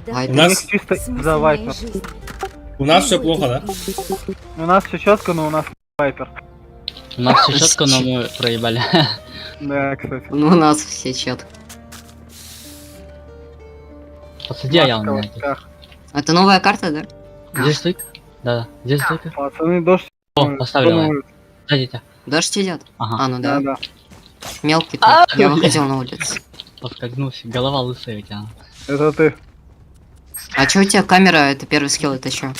У У нас них чисто смысл за моей вайпер. жизни. У нас все плохо, да? У нас все четко, но у нас вайпер. У нас все четко, но мы проебали. Да, кстати. Ну, у нас все четко. Посади я Маска у в меня. очках. Это новая карта, да? Здесь стойка? Да, здесь стойка. Пацаны, дождь. О, поставлю я. улице. Садите. Дождь идет. Ага. А, ну да. Да, да. Мелкий А, тут. Я блин. выходил на улицу. Поскользнулся. Голова лысая у тебя. Это ты. А чё у тебя камера, это первый скилл, это чё?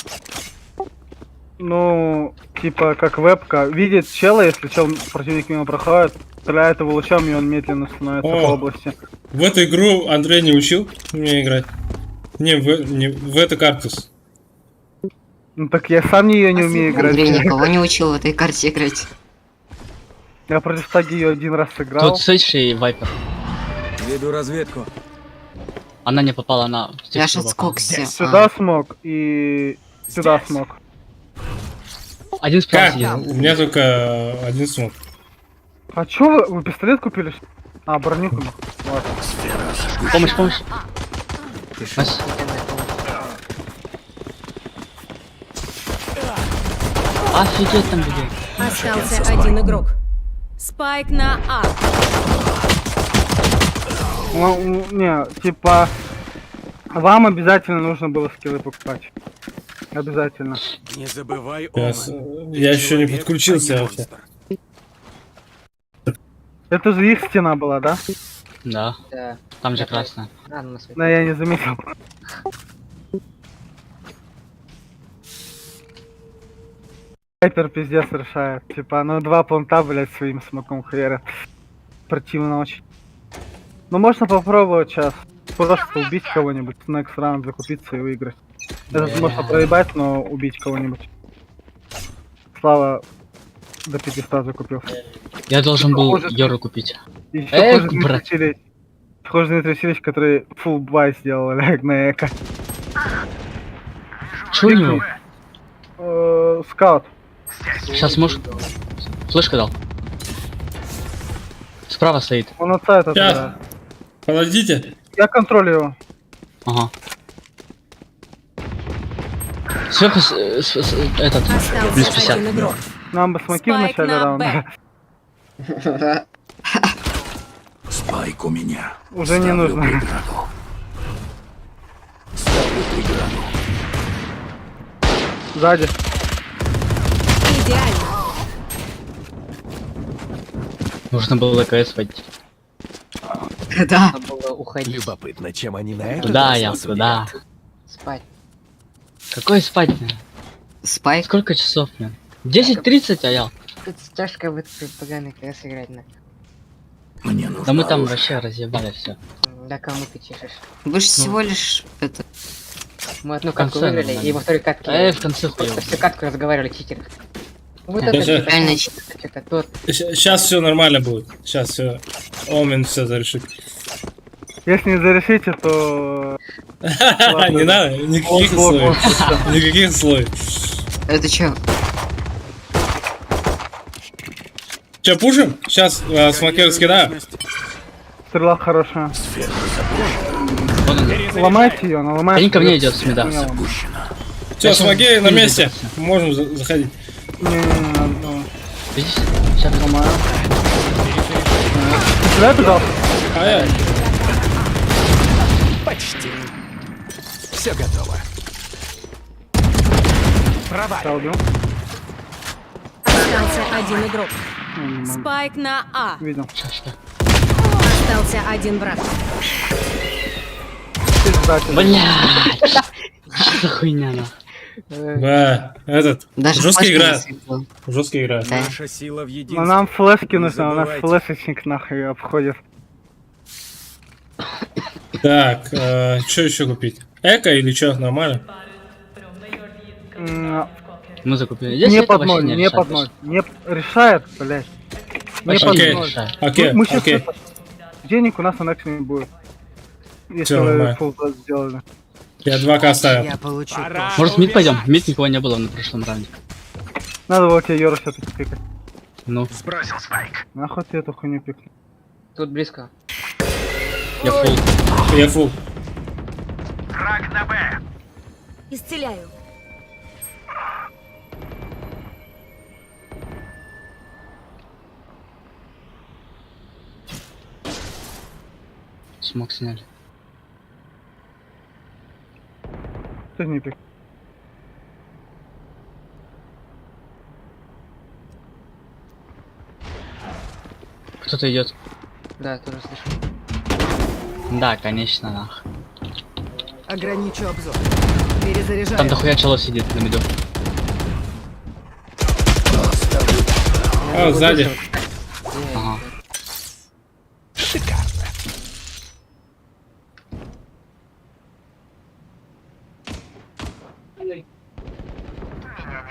Ну, типа, как вебка. Видит чела, если чел противник мимо проходит, стреляет его лучом, и он медленно становится О. по области. В эту игру Андрей не учил меня играть. Не в эту картус. Ну так я сам ее не умею играть. Андрей никого не учил в этой карте играть. Я против таги ее один раз сыграл. Тут слышишь и вайпер. Веду разведку. Она не попала на... Я ж отскокся. Сюда смог и сюда смог. Один справа Как? сидит. У меня только один смог. А чё вы пистолет купили? А, бронюку. Ладно. Помощь, помощь. Настя. Офигеть там людей. Остался один игрок. Спайк на А. Ну, не, типа, вам обязательно нужно было скиллы покупать. Обязательно. Не забывай Я еще не подключился вообще. Это же их стена была, да? Да. Да. Там же красная. Да, я не заметил. Хайпер пиздец решает. Типа, ну два планта, блять, своим смоком херят. Противно очень. Ну можно попробовать сейчас. Просто убить кого-нибудь, next раунд закупиться и выиграть. Это можно проебать, но убить кого-нибудь. Слава до 500 закупился. Я должен был Похоже, Йору купить. И еще Эх, хуже брат. Дмитрий Васильевич, который full бай сделал на эко. Чё у него? Скаут. Сейчас можешь... Флешка дал. Справа стоит. Он отца это Сейчас. отбирает. Подождите. Я контролю его. Ага. Сверху этот... Плюс Остался 50. один игрок. Нам бы смоки в Спайк начале на раунда. Б. Спайк у меня. Уже не нужно. Сзади. Идеально. Нужно было КС войти. Да. Любопытно, чем они на это. Туда я, туда. Спать. Какой спать? Спайк. Сколько часов, блин? 10:30, а я. Тут тяжко в этот поганый КС играть на. Мне нужно Да мы там оружие. вообще разъебали все. Да кому ты чешешь? Вы же всего лишь это. Мы одну катку катку выиграли, выиграли, и и во во второй катке в конце хуёво. всю катку разговаривали читеры. Вот Да, это да. реально что-то тот. Сейчас все нормально будет. Сейчас все. Омен все зарешит. Если не зарешите, то... Не надо, никаких условий. Никаких условий. Это чё? Че, пушим? Сейчас смокер скидаю. Стрела хорошая. Вон он. Ломайте ее, она ломает. Они ко мне идет с меда. Все, смоки на не месте. зайдётся. Можем заходить. Не-не-не, Видишь? Сейчас ломаю. Сюда бежал? А я. Почти. Все готово. Я убил. Остался один игрок. Не могу. Спайк на А. Видел. Сейчас. Остался один враг. Пизда тебе. Блядь! Что за хуйня, на? Да, этот. Даже Жестко флешки играет. не светло. Жестко играет. Да. Наша сила в Но единстве. нам флешки Не нужны, а у нас забывайте. флешечник нахуй обходит. Так, что еще купить? Эко или что? Нормально? Мы закупили. Здесь Не это под вообще ноль, не решает под ноль. Не решает, блять. Не Вообще под не Окей. ноль. решает. Окей, Мы сейчас окей. денег у нас на экшене будет. Если Всё, вы нормально. full blast сделали. Я 2К ставил. Может в мид пойдем? В мид никого не было на прошлом раунде. Надо было тебе Йору все-таки пикать. Ну, Нахуй ты эту хуйню пикнул? Тут близко. я фул. Я фул. Исцеляю. Смог сняли. Ты не пик. Кто-то идет. Да, я тоже слышу. Да, конечно, нах. Ограничу обзор. Перезаряжаю. Там дохуя чело сидит на меду. А, сзади. Ага. Шикарно.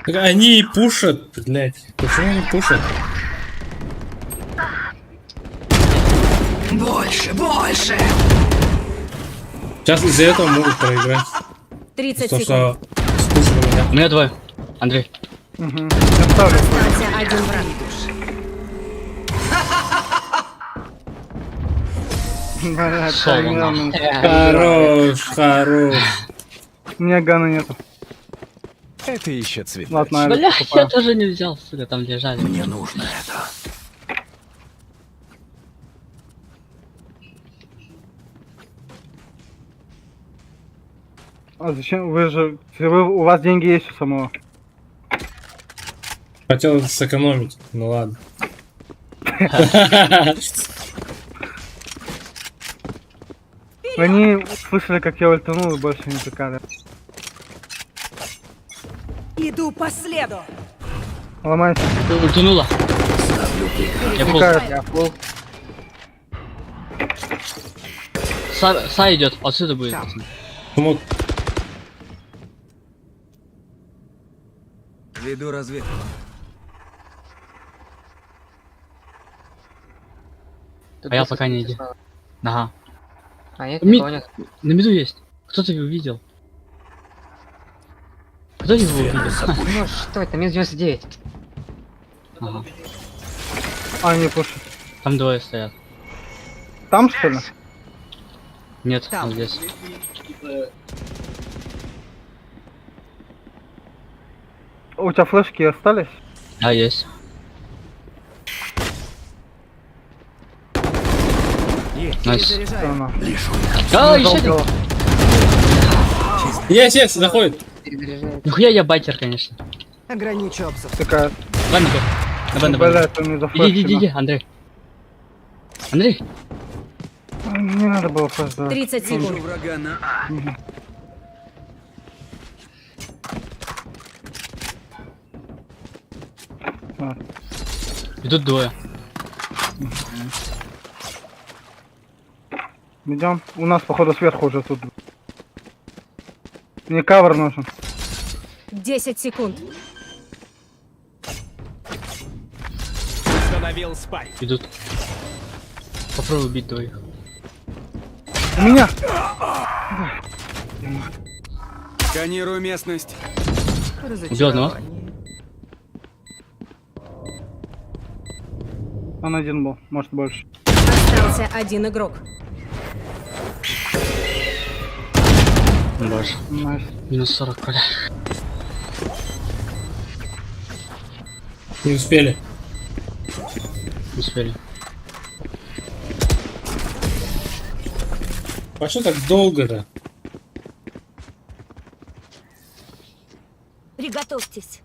Так они пушат, блядь. Почему они пушат? Больше! Сейчас из-за этого могут проиграть. 30 То, секунд. что спушили меня. У меня двое. Андрей. Угу. Я ставлю. Остался один враг. Блядь, Соло, таймерный. Хорош, хорош. У меня гана нету. Это еще цветочек. Ладно, Бля, я я покупаю. тоже не взял, сука, там лежали. Мне нужно это. А зачем? Вы же... у вас деньги есть у самого. Хотел сэкономить. Ну ладно. Они слышали, как я ультанул и больше не пикали. Иду по следу. Ломайте. Утонула. Я пол. Пикают. Я фул. Са идет. Отсюда будет. пацаны. Смог. Веду разведку. Тут А я есть пока не какие-то иди. слова. Ага. А нет, Ми- никого нет. На меду есть. Кто-то его видел. Кто его увидел? Ну что это, минус 99. Ага. А, они пушат. Там двое стоят. Там, что ли? Нет, Там. он здесь. У тебя флешки остались? А, есть. Найс. Всё Перезаряжаю. равно. А, еще один. Долбило. Есть, заходит. Перезаряжает. Нихуя я байкер, конечно. Ограничу обзор. Такая. Ладно, на бен, на бен. Блядь, он не Иди, зафлешено. иди, Андрей. Андрей, Не надо было флеш давать. 30 секунд. врага на Вот. идут двое. Идем. У нас, походу, сверху уже тут. Мне кавер нужен. 10 секунд. Установил спайк. Идут. Попробуй убить двоих. У меня! Сканирую местность. Убил одного. Он один был, может больше. Остался один игрок. Боже. Найс. Минус 40, бля. Не успели. Успели. А что так долго-то? Приготовьтесь.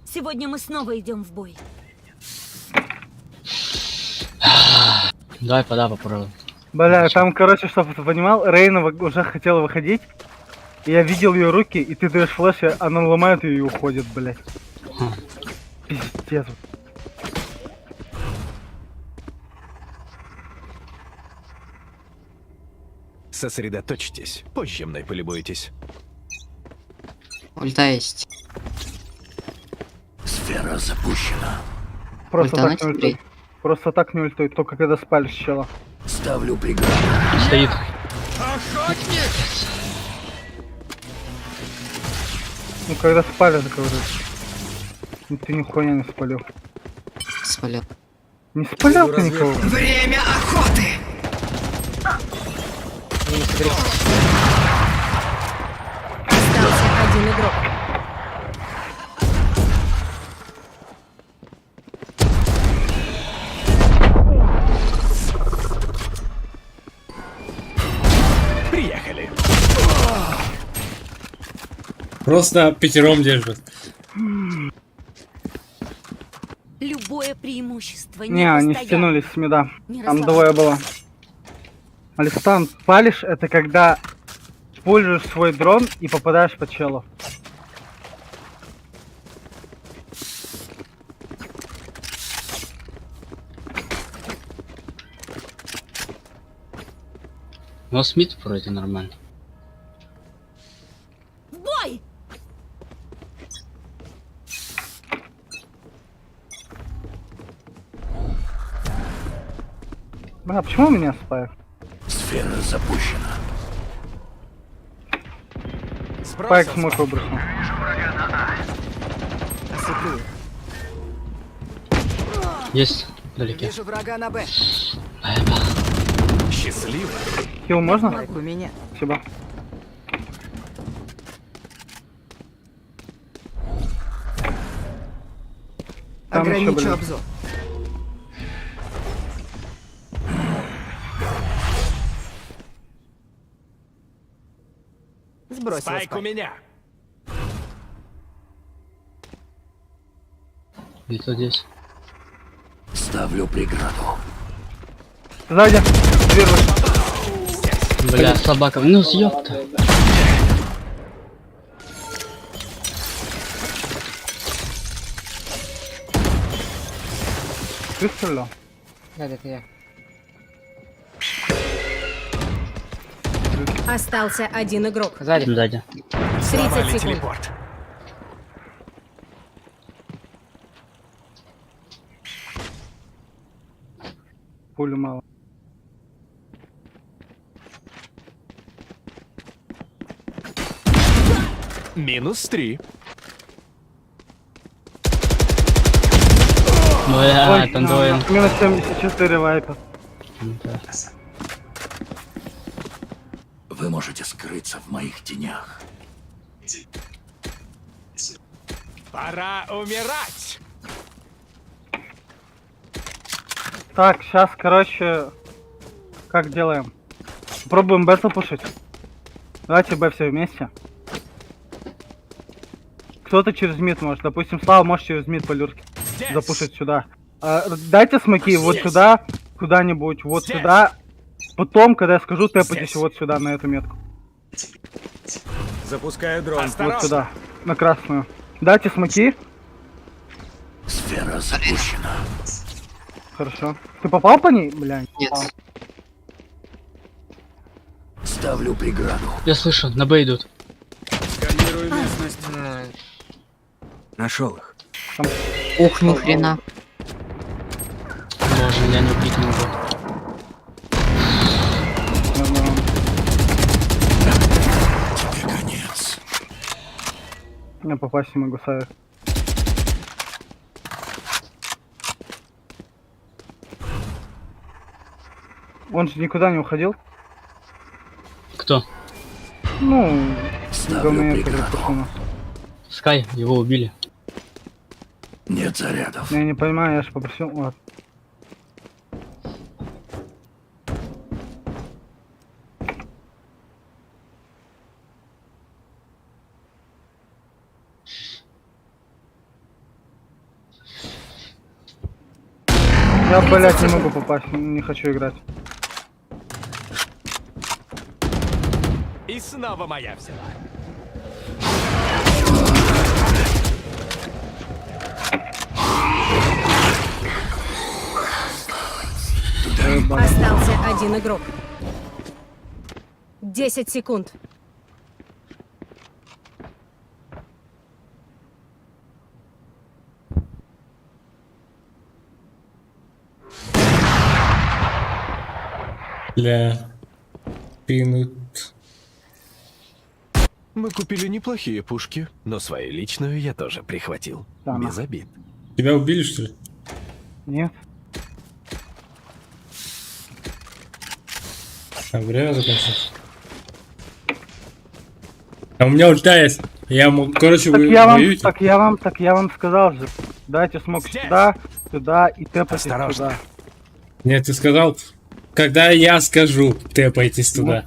Сегодня мы снова идем в бой. Давай пода попробуем. Бля, там, короче, чтобы ты понимал, Рейна уже хотела выходить. И я видел ее руки, и ты даешь флеш, и она ломает ее и уходит, блядь. Хм. Пиздец. Сосредоточьтесь. Позже мной полюбуетесь. Ульта есть. Сфера запущена. Просто Ультануть так не Андрей. ультой. Просто так не ультой, только когда спалишь чела. Ставлю преграду. Стоит. Ну когда спалишь, говорю. И ты нихуя не спалил. Спалил. Не спалил ты никого? Время охоты! Минус 30. Просто пятером держит. Любое преимущество Не, они постоянно. стянулись с мида. Не Там расслабляйся. двое было. Алистан, палишь это когда используешь свой дрон и попадаешь по челу. Но Смит вроде нормально. В бой! Бля, почему у меня спайк? Сфера запущена. Спайк смог выбросил. Осыплю. Есть вдалеке. Вижу врага на Б. Счастливо. Хил можно? Спайк у меня. Спасибо. Там еще, Ограничу блин. обзор. Сбросил спайк. меня. Где-то здесь. Ставлю преграду. Сзади. Дверь вышла. Бля, собака. Ну, съёпта. Ты стрелял? Да, это я. Остался один игрок. Сзади. Сзади. 30 секунд. Пулю мало. -3. Бля, там двое. Минус 74 вайпа. Да. Вы можете скрыться в моих тенях. Пора умирать. Так, сейчас, короче, как делаем? Пробуем Б запушить. Давайте Б все вместе. Кто-то через мид может. Допустим, Слава может через мид по люрке запушить сюда. Дайте смоки вот сюда, куда-нибудь, вот сюда. Потом, когда я скажу, тэпайтесь вот сюда, на эту метку. Запускаю дрон. Вот сюда, на красную. Дайте смоки. Сфера запущена. Хорошо. Ты попал по ней? Бля, не Нет. попал. Ставлю преграду. Я слышу, на Б идут. Сканирую местность. Нашел их. Ух, ни хрена. Боже, я не убить не могу. Нормально. Тебе конец. Я попасть не могу, Савик. Он же никуда не уходил. Кто? Ну, Ставлю говноед, который преграду. пошел. Скай, его убили. Нет зарядов. Я не понимаю, я же попросил. Ладно. Я, блять, не могу попасть, не хочу играть. И снова моя взяла. Остался один игрок. 10 секунд. Бля. Пинут. Мы купили неплохие пушки, но свою личную я тоже прихватил. Да, Без обид. Тебя убили, что ли? Нет. А, время закончилось. А у меня ульта есть. Я ему, короче, Так вы я воюете? так я вам сказал же. Дайте смог сюда, сюда и тэпайтесь Осторожно. сюда. Нет, ты сказал, когда я скажу, тэпайтесь туда.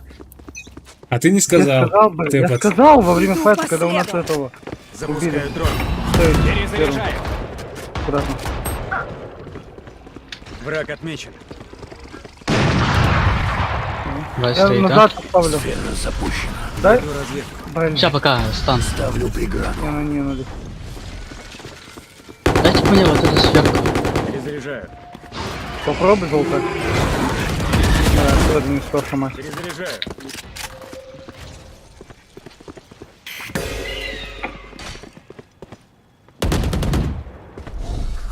А ты не Я сказал. сказал, блин, Ты я под- сказал во время Ну, файта, когда у нас последовал. этого Запускаю дрон. стоит Перезаряжаю. аккуратно. Враг отмечен. Давай Я стоит, а? назад поставлю. Дай, Иду разведку. блин, Сейчас пока стан. не надо. Дайте мне вот это сверху. Перезаряжаю. Попробуй золото. Да, сегодня не успел сломать. Перезаряжаю.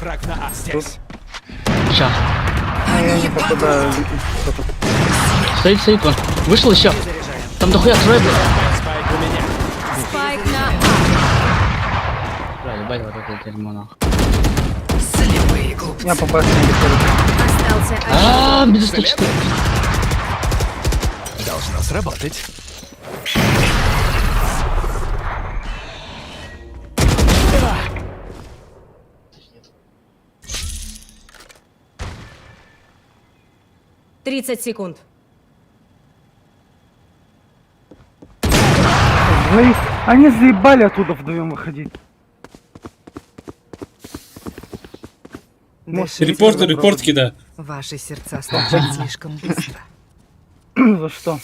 Фраг на А. Здесь. Сейчас. А я не попадаю. Что-то. Стоит он. Вышел еще. Перезаряжаю. Там дохуя трое, блядь. Спайк у меня. Спайк на А. Бля, ебать вот это дерьмо нахуй. Я попасть не могу. Остался один. Ааа, без 104. Должно сработать. Тридцать секунд. Они заебали оттуда вдвоем выходить. Репорт кидай. Ваши сердца стучат слишком быстро. За что?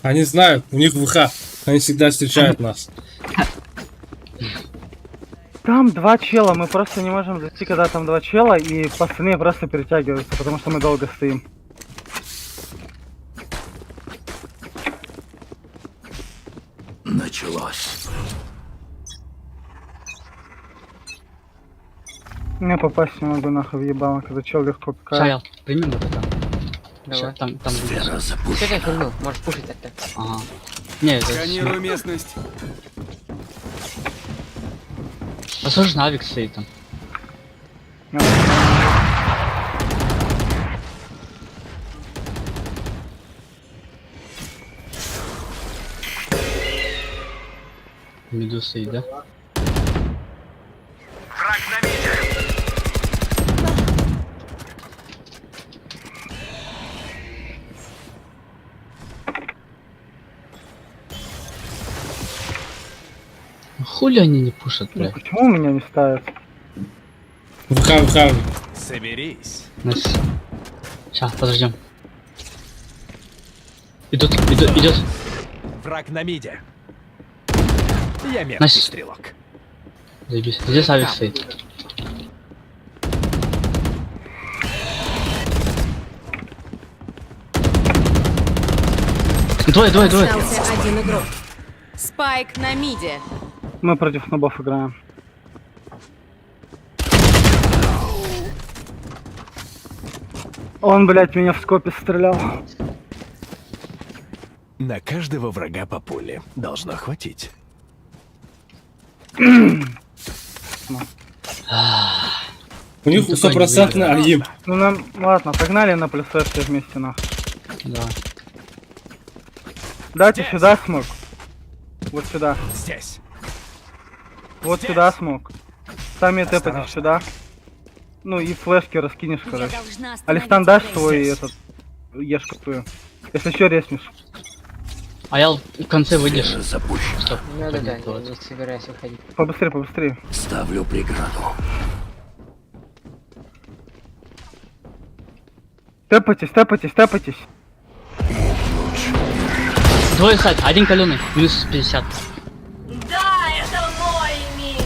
Они знают, у них ВХ. Они всегда встречают нас. Там два чела, мы просто не можем зайти, когда там два чела, и остальные просто перетягиваются, потому что мы долго стоим. Началось. Я попасть не могу нахуй в ебало, когда чел легко Сейчас, пикает. Ял, прими вот это. Давай. Ща, там будет. Что ты херню? Можешь пушить тогда. Ага. Не, это... Сканирую местность. Послушай, Навик стоит там. Меду стоит, да? Хули они не пушат, Ну, бля? почему меня не ставят? ВХ. Соберись. Найс. Сейчас, подождем. Идет. Враг на миде. Я меткий Настя. стрелок. Заебись. Здесь Авик стоит. Двое. Остался один игрок. Спайк на миде. Мы против нобов играем. Он, блядь, меня в скопе стрелял. На каждого врага по пуле. Должно хватить. У них Ну, такой стопроцентно не агим. Ну нам, ладно, погнали на плюс все вместе нахуй. Да. Дайте сюда смог. Вот сюда. Здесь. Вот сюда смог. Сами тэпайте сюда. Ну и флешки раскинешь, короче. Алистан, дашь свой этот ешку твою. Если еще резнешь. А Ял в конце выйдешь. Стоп. Ну да, Понятно, вот. не собираюсь уходить. Побыстрее. Ставлю преграду. Тэпайтесь. Двое сайт, один каленый, минус 50.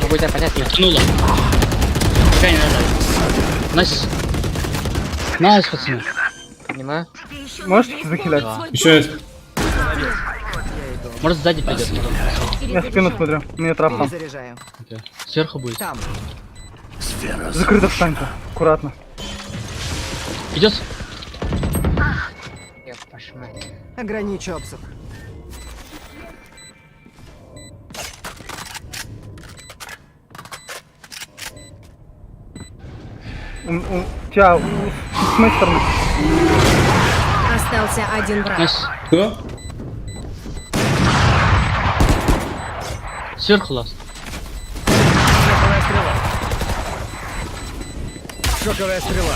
Могу тебя понять, я Тянуло. Пока не надо. Найс. Найс, пацаны. понимаю. Можете их захилять? Да. Еще есть. Может сзади пойдет. Я спину смотрю. Мне трап там. Перезаряжаю. Окей. Сверху будет. Там. Закрыто встаньте. Аккуратно. Идет. Я пошмать. Ограничу обзор. Тебя с моей стороны. Остался один враг. Найс. Кто? Сверху лаз. Шоковая стрела.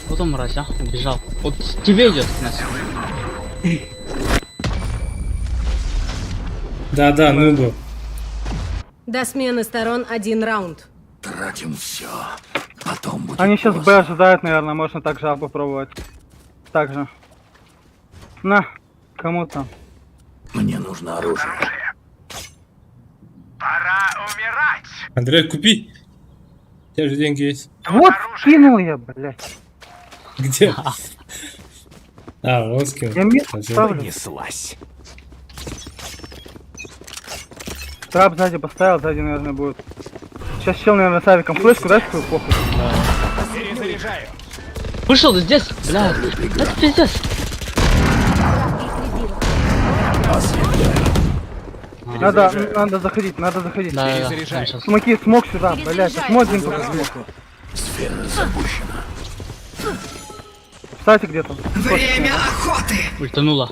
Вот он, мразь, а. Убежал. Вот к тебе идет, Найс. Да, нубы. До смены сторон 1 раунд. Они сейчас Б ожидают, наверное, можно так же А попробовать. Так же. На, кому там? Андрей, купи. У тебя же деньги есть. Вот скинул я, блядь. Где? А, вот скинул. Я мид Спасибо. ставлю. Неслась. Трап сзади поставил, сзади, наверное, будет. Сейчас чел, наверное, с авиком флешку дай свою похуй. Перезаряжаю. Вышел здесь, бля. Это пиздец. Надо заходить, надо заходить. Да, Перезаряжай. сейчас. Смоки, смог сюда, блядь, смог один только смог. Кстати, где-то. Ультанула.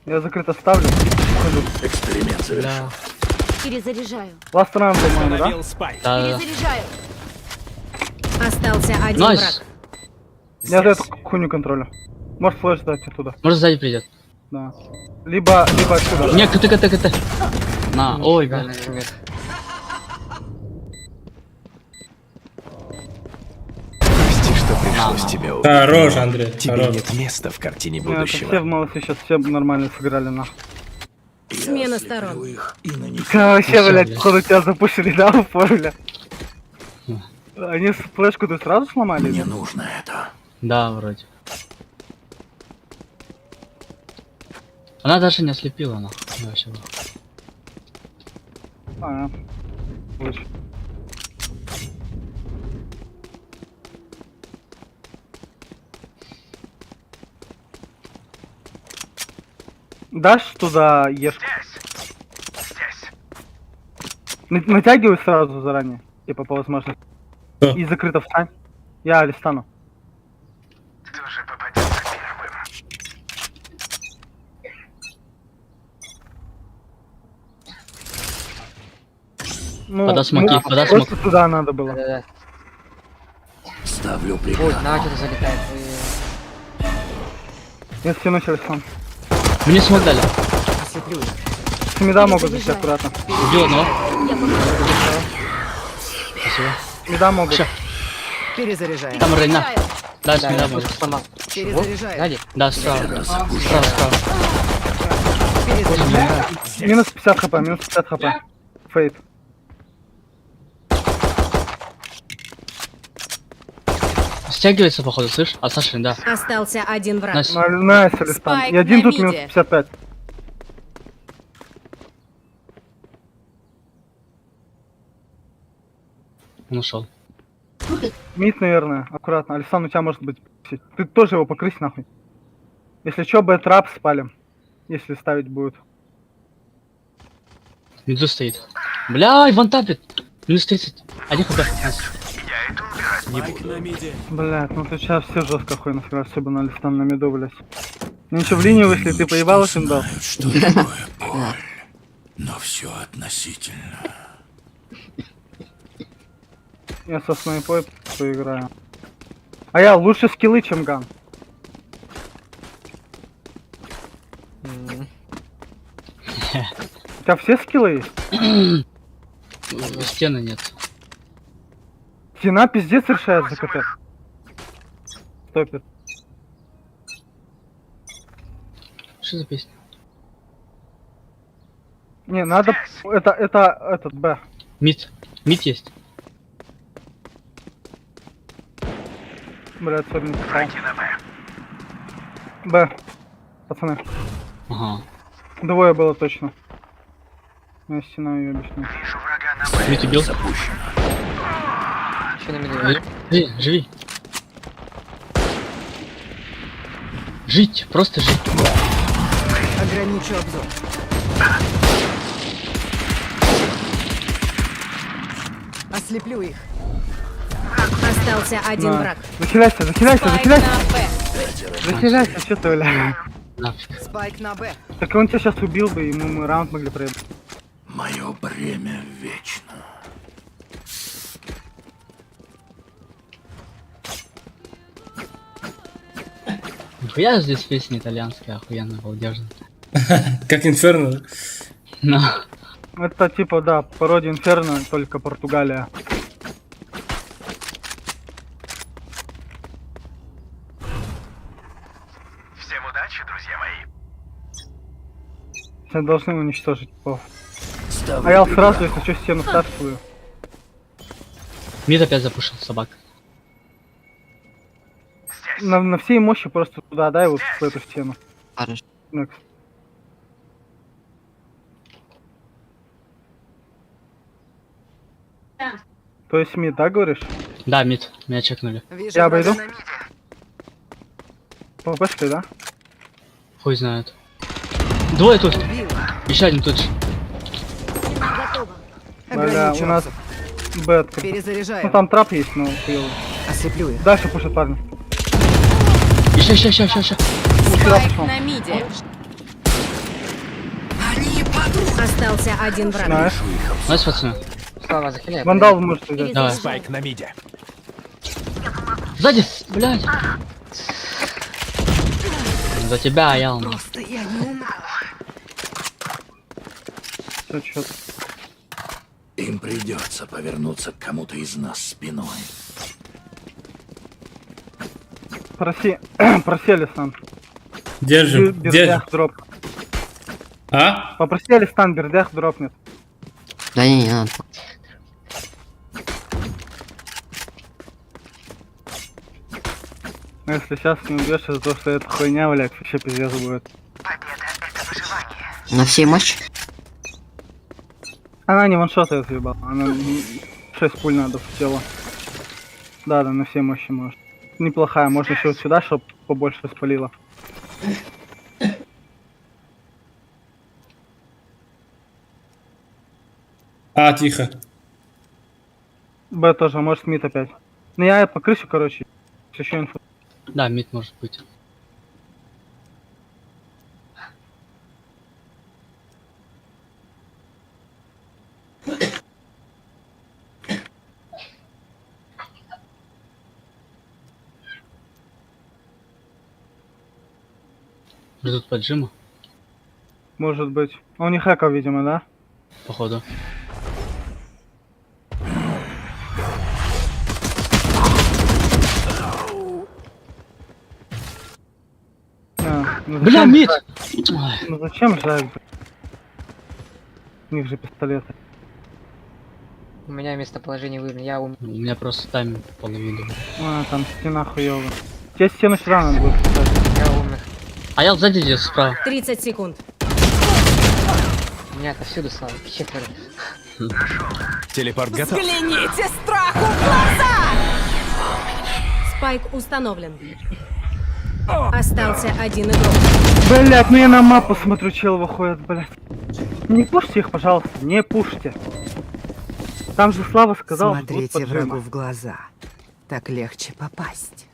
Я закрыто ставлю. Бля. Перезаряжаю. Ласт раунд, по-моему, да? Установил спайк. Да. Перезаряжаю. Остался 1 Найс. враг. Я за эту хуйню контролю. Может флеш дать оттуда. Может сзади придет. Да. Либо отсюда. Не, КТ. На, ой, бля. Прости, что пришлось тебя убить. Хорош, Андрей, Тебе хорош. нет места в картине Ну, это все в будущего. молодцы сейчас все нормально сыграли, на. Смена сторон. Вообще, блядь, блядь. походу тебя запушили, да, упор, бля? Они флешку-то сразу сломали? Мне нужно. Да, вроде. Она даже не ослепила, нахуй. Вообще. Лучше. Дашь туда ешку? Натягивай сразу заранее, типа по возможности. Что? И закрыто встань. Я Алистану. Ну, Пода смоки, пода смок. просто туда надо было. Да-да-да. Ой, на что-то залетает. Я стяну Алистан. Мне смог дали. Ослеплю их. Меда могут быть аккуратно. Убил одного. Спасибо. Меда могут. Всё. Перезаряжаем. Там Рейна. Да, с Да, меня я может. просто сломал. Перезаряжаем. Сзади? Да, справа. Справа. Перезаряжаем. Минус 50 хп, минус 50 хп. Фейт. Стягивается, походу, слышь? А Саша, да. Остался 1 враг. Найс. Найс, Алистан. Спайк И один на тут минус миде. 55. Он ушел. Мид, наверное, аккуратно. Алисан, у тебя может быть... Ты тоже его покрыть нахуй. Если чё, трап спалим. Если ставить будет. Внизу стоит. Бля, Иван тапит. Минус 30. Один хп. Найс. Спайк на миде. Блять, ну ты сейчас все жестко хуйно сыграл, особенно Алистан на миду, блять. Ничего в линию вышли, ты поебалась им дал. Что такое боль, но все относительно. Я со снайпой поиграю. А я лучше скиллы, чем ган. У тебя все скиллы есть? Стены нет. Стена пиздец решает за КТ. Стопит. Что за песня? Не, надо... Это этот, Б. Мид. Мид есть. Блядь, сори, не попал. Б. Пацаны. Ага. Двое было точно. Я стена ее объясню. Мид убил. Еще на миду. Живи, живи. Жить, просто жить. Ограничу обзор. Ослеплю их. Остался 1 На. враг. Захиляйся, захиляйся, Спайк захиляйся. на Б. Захиляйся, что ты, бля. Нафиг. Спайк на Б. Так он тебя сейчас убил бы, ему мы раунд могли проебать. Мое бремя вечно. Нихуя здесь песня итальянская, охуенно, балдежно. Как Инферно. На. Это типа, да, пародия Инферно, только Португалия. Всем удачи, друзья мои. Все должны уничтожить пов. Ставлю А я преграду. сразу, если что, стену втаскиваю. Мид опять запушил собак. На всей мощи просто туда, дай вот в эту стену. Хорошо. Next. То есть мид, да, говоришь? Да, мид, меня чекнули. Вижу Я врага обойду. на миде. Пошли, да? Хуй знает. Двое тут. Убил. Еще один тут же. Бля, Ограничу у нас обзор. Б открыт. Перезаряжаю. Ну там трап есть, но хуёвый. Ослеплю их. Дальше пушат парни. Еще. Сюда Спайк пошел. на миде. Остался один враг. Знаешь? Найс, пацаны. Вандал может взять. Давай. Спайк на миде. Сзади, блядь. За тебя, Ялма. Просто я не умру. Всё, чё-то. Им придется повернуться к кому-то из нас спиной. Просели стан. Держим. Держим. Бердях дроп. А? Попросили стан, бердях дропнет. Да не надо. Но если сейчас не убьешь за то, что это хуйня, блядь, вообще пиздец будет. На всей мощи? Она не ваншотает, ебал. Она 6 пуль надо в тело. Да, на все мощи может. Неплохая, можно еще вот сюда, чтобы побольше спалило. А, тихо. Б тоже, может мид опять. Ну я по крыше, короче. Еще инфу. Да, мид может быть. Ждут поджима, Может быть. А у них хэков, видимо, да? походу. Ну, Бля, зачем мид! жать? Ой, Ну зачем жать, блядь? У них же пистолеты. У меня местоположение видно, я у меня просто тайм половину. А, там стена хуёвая. Тебе стену сюда надо будет поставить. я умер. А я сзади здесь справа. 30 секунд. У меня отовсюду слава. Четверо. Телепорт готов. Взгляните страху в глаза! Спайк установлен. Остался один игрок. Блять, ну я на мапу смотрю, чел выходит, блять. Не пушьте их, пожалуйста, не пушьте. Там же Слава сказал, что тут Смотрите поджима. врагу в глаза. Так легче попасть.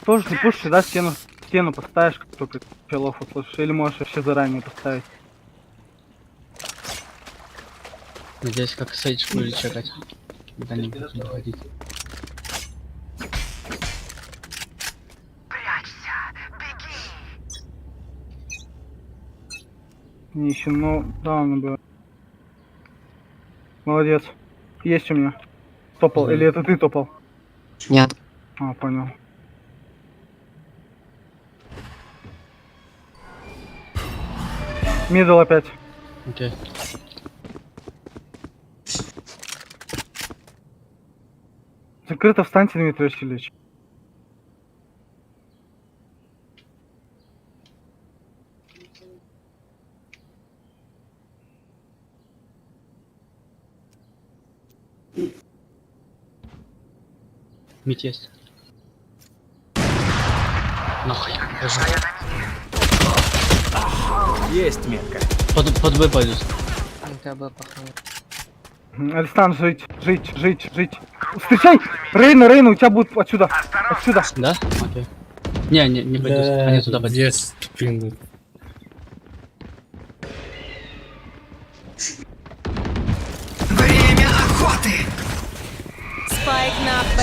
Тоже не пушьте, да, стену поставишь, как только челов услышишь. Или можешь вообще заранее поставить. Надеюсь, как сейдж будет чекать. Когда не будут выходить. Не ищу, ну, да, он был. Молодец. Есть у меня. Топал, или это ты топал? Нет. А, понял. Мидл опять. Окей. Закрыто, встаньте на метро, Ильич. Мид есть. Нахуй. Есть метка. Под Б пойдут. МТБ похоже. Алистан, жить. Встречай! Рейна, у тебя будет отсюда. Отсюда. Да? Окей. Не пойдут. Они туда пойдут. Yes, блин. Спайк на Б.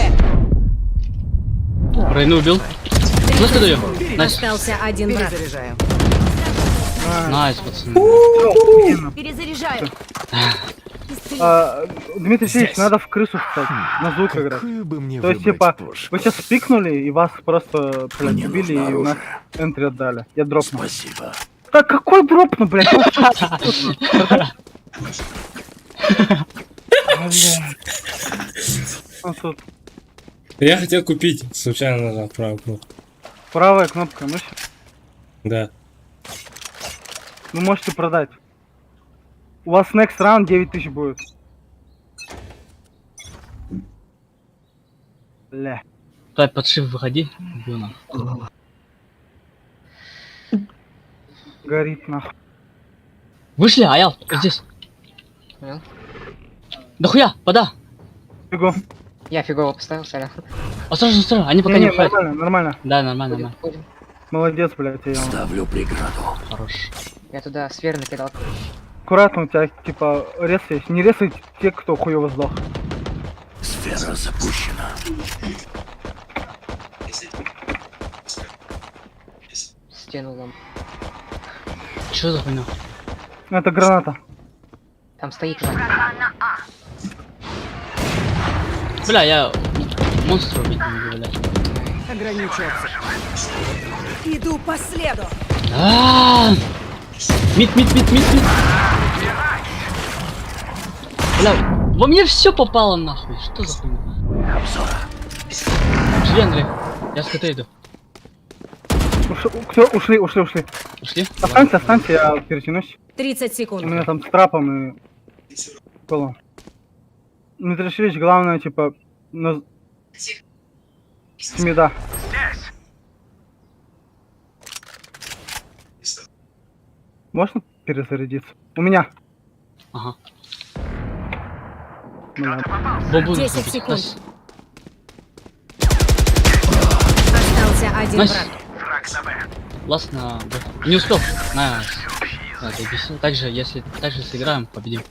Рейну убил. Флешку даю. Найс. Остался один враг. Перезаряжаю. Найс, пацаны. Перезаряжаю. Дмитрий Сергеевич, надо в крысу встать, на звук играть. Какую бы мне То есть, выбрать типа, пушку? вы сейчас пикнули, и вас просто, блядь, Мне убили, и нужно у нас оружие. энтри отдали. Я дропну. Спасибо. Так какой дропну, блядь? Ну, тут Я хотел купить, случайно нажал правую кнопку. правая кнопка мыши. Да. Вы можете продать. У вас next round 9000 будет. Бля. Давай, подшив, выходи. Убил нам. Горит нахуй. Вышли, Аял, здесь. Понял. Да хуя, пода. Бегу. Я фигово поставил, сорян. Осторожно, осторожно, они пока Не, не уходят. нормально, нормально. Да, нормально, Ходим, нормально. ходим. Молодец, блядь, я. Ставлю преграду. Хорош. Я туда сферы накидал. Аккуратно у тебя, типа, рез есть. Не резай те, кто хуёво сдох. Сфера запущена. Стену лом. Что за хуйня? Это граната. Там стоит враг. Бля, я монстра убить не могу, блядь. Ограничиваться. Иду по следу. А-а-а! Мид. Бля, во мне все попало нахуй. Что за хуйня? Живи, Андрей. Я с КТ иду. Все, ушли. Ушли? Останься, я перетянусь. 30 У секунд. меня там с трапом и... Колом. Дмитрий Алексеевич, главное, типа... С мида. Можно перезарядиться? У меня. Ага. Бля, Бомбу 10 нужно бить. секунд. Найс. Остался один Найс. враг. Ласт на Б. Не успел. Найс. Да, заебись. Также, если также сыграем, победим.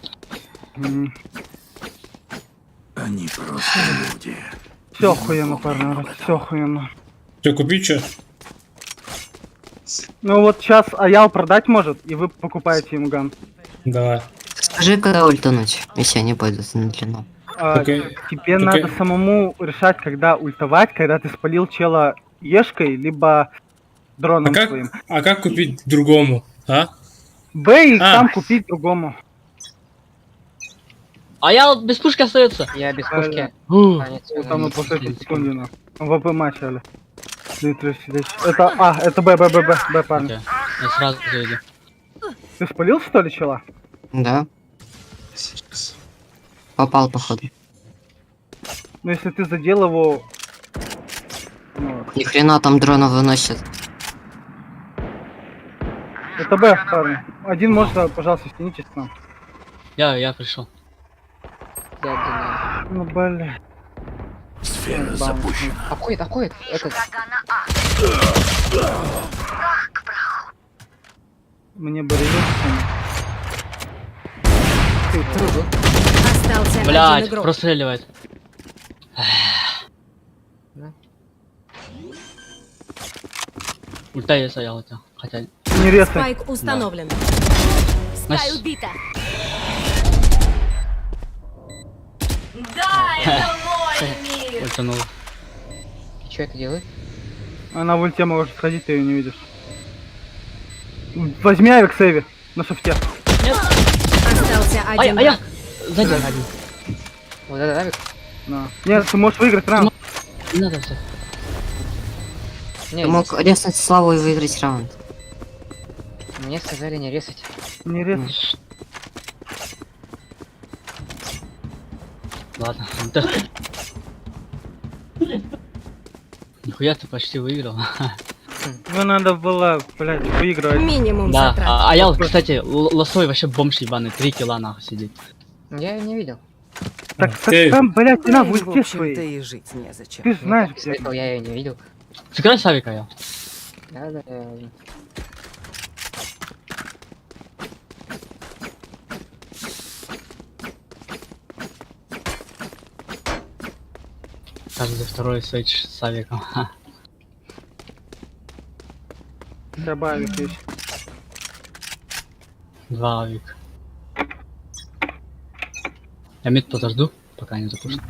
Они просто люди. Все охуенно, парни, все охуенно. Че, купить что? Ну вот сейчас Аял продать может, и вы покупаете ему ган. Давай. Скажи, когда ультануть, если они пойдут на длину. Окей. Тебе Окей. надо самому решать, когда ультовать, когда ты спалил чела ешкой, либо дроном своим. А как купить другому? А? Б и А. там купить другому. А я без пушки остается. Я без пушки. Ну, А, нет, там и нет. после 5 секунды на. ВП матчали. Дмитрий Алексеевич. Это, это Б, парни. Окей. Я сразу иду. Ты спалил, что ли, чела? Да. Попал, походу. Ну, если ты задел его... Ну, Ни хрена там дрона выносит. это Б, парни. Один может, пожалуйста, стянитесь к нам. Я пришел. Я Ну, бля. Сфера запущена. Обходит. Этот. Мне бы резать. Остался один Блять, игрок. простреливает. Да. Ульта я стоял это. Хотя. Не резай. Спайк установлен. Найс. убита. Ультанул. И что это делает? Она в ульте может сходить, ты ее не видишь. Возьми авик сейви на шифте. Остался один А я. враг. Сзади один. Вот это Давик? На. Нет, ты можешь выиграть раунд. Не надо все. Не, Ты мог резнуть Славу и выиграть раунд. мне сказали не резать. Не резай. Ладно. Да. Нихуя ты почти выиграл. Ну надо было, блядь, выигрывать. Минимум Да. затрат. А я, кстати, лосой вообще бомж ебаный. 3 килла нахуй сидит. Я не видел. Так Эй. там, блядь, на в В ульте общем-то, своей. и жить незачем. Ты ж знаешь, После где. этого я ее не видел. Сыграй с авика, я. Да. Каждый второй сейдж с авиком. Ха. Добавить есть. 2 авик. Я мид подожду, пока не запустят.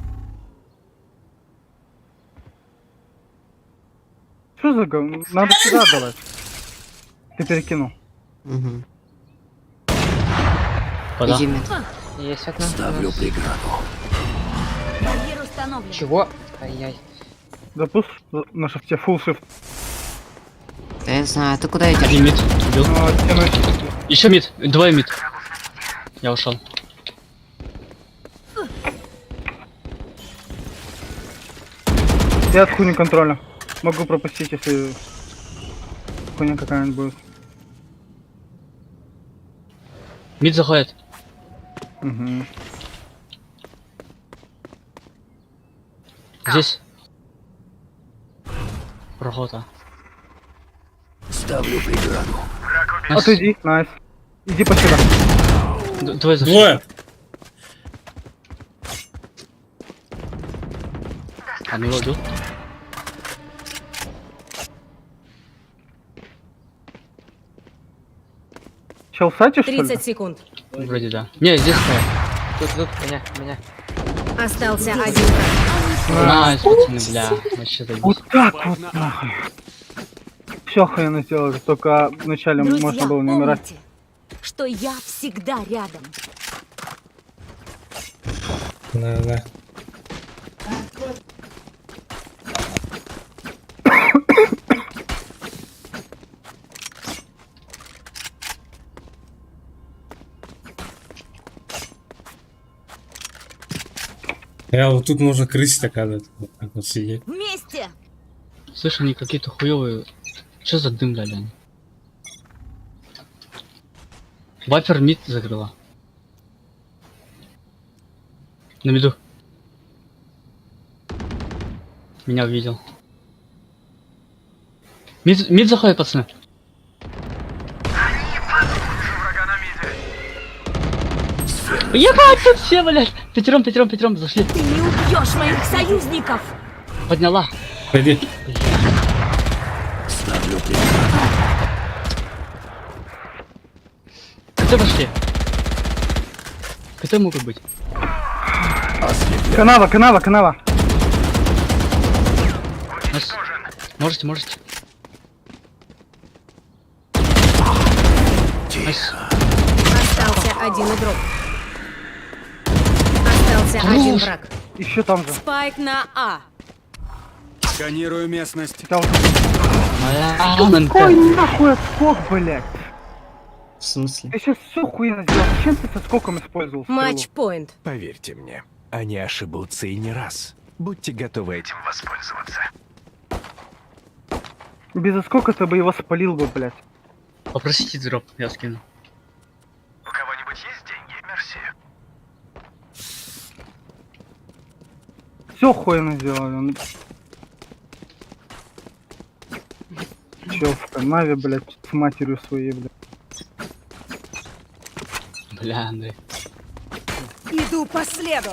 Что за говно? Надо сюда давать. Ты перекинул. Угу. Куда? Иди мид. Есть окно. Ставлю преграду. Барьер установлен. Чего? Ай-яй. Запуск на шифте, full shift. Да я знаю, ты куда идешь? Один мид. Убил. Ну, оттянуть. Еще мид. 2 мид. Я ушел. Я от хуйни контроля. Могу пропустить, если хуйня какая-нибудь будет. Мид заходит. Угу. Здесь. Прохота. Ставлю преграду. Отойди, найс. Иди по сюда. Двое зашли. Двое. А ну его убил. Чел в сайте, что ли? 30 секунд. Вроде да. Не, здесь стоят. Тут, меня. Остался один враг. Найс, пацаны, бля. Вообще заебись. Вот так вот нахуй. Все охуенно сделали, только вначале можно было не умирать. помните, что я всегда рядом. Да. Я вот тут можно крысить, оказывается. Вот так вот сидеть. Вместе! Слышь, они какие-то хуёвые. Что за дым, бля, они? Вайпер мид закрыла. На миду. Меня увидел. Мид заходит, пацаны. Ебать, тут все, блядь. Пятером зашли. Ты не убьешь моих союзников! Подняла. Пойди. Ставлю преграду. КТ пошли. КТ могут быть. Канава. Найс. Можете. Найс. Остался один игрок. Остался один Хорош. враг. Еще там же. Спайк на А. Сканирую местность. Там же. Бля, Какой нахуй отскок, блядь? В смысле? Ты сейчас все хуйно сделал. Зачем ты со скоком использовал? стрелу? Матч-поинт. Поверьте мне, они ошибутся и не раз. Будьте готовы этим Воспользоваться. Без отскока ты бы его спалил бы, блядь. Попросите дроп, я скину. У кого-нибудь есть деньги? Мерси. Все хуйно сделали. Чел в канаве, блядь, с матерью своей, блядь. Бля, Андрей. Иду по следу.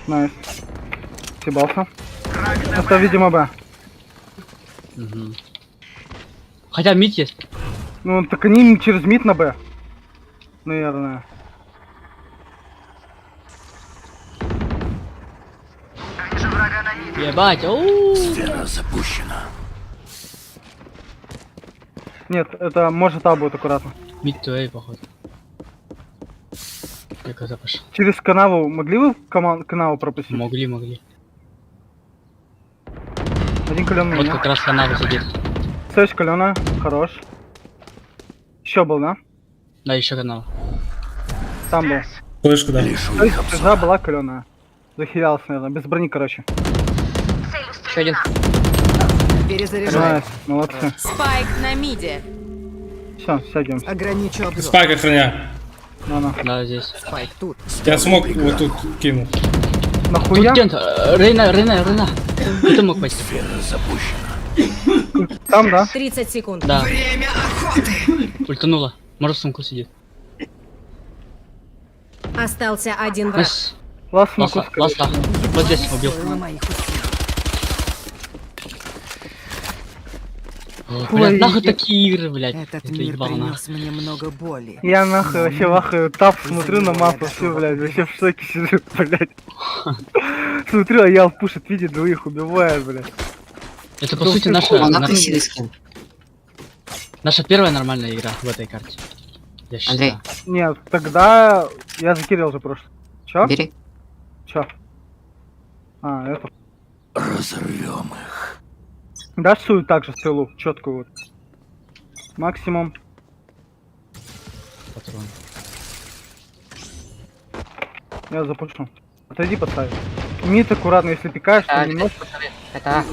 Найс. Съебался. Это, видимо, Б. Угу. Хотя мид есть. Ну, так они через мид на Б. Наверное. Ебать, оу. Сфера запущена. Нет, это может А будет аккуратно. Мид то эй, походу. Я когда пошел. Через канаву могли вы канаву пропустить? Могли. Один калёный. Вот как раз канал сидит. Сэш калёная. Хорош. Еще был, да? Да, еще канал. Там был. Флешку, да. Лишу То есть их чужа обзора. была калёная. Захилялся, наверное. Без брони, короче. Еще один. Перезаряжаю. Найс, молодцы. Спайк на миде. Все, стягиваемся. Ограничу обзор. Спайк охраня. На. Да, здесь. Спайк тут. Я смог вот тут кинул. Нахуя? Тут Кент, Рейна. Кто ты мог пойти? Сфера запущена. Там, да? 30 секунд. Да. Ультанула. Может в сумку сидит. Остался один враг. Найс. Лас на Ласта. Вот здесь убил. Стоило моих усилий. Блядь, Ой, нахуй я- такие игры, блядь. Этот Это мир ебал, нахуй. принес мне много боли. Я нахуй вообще вахаю, тап, смотрю на него мапу, я все, готова блядь, вообще в шоке сижу, блядь. Смотрю, а я пушит, видит, двоих убивает, блядь. Это по Ну, сути прикольно. Она наша красивый скин. нормальная игра в этой карте. Я Андрей, считаю. Нет, тогда я закирил же прошлый. Чё? бери. Чё? А, это. Разорвем их. Дашь свою также стрелу, четкую вот. Максимум. Патрон. Я запушу. Отойди поставь. Мид аккуратно, если пикаешь, то Так, немножко. Это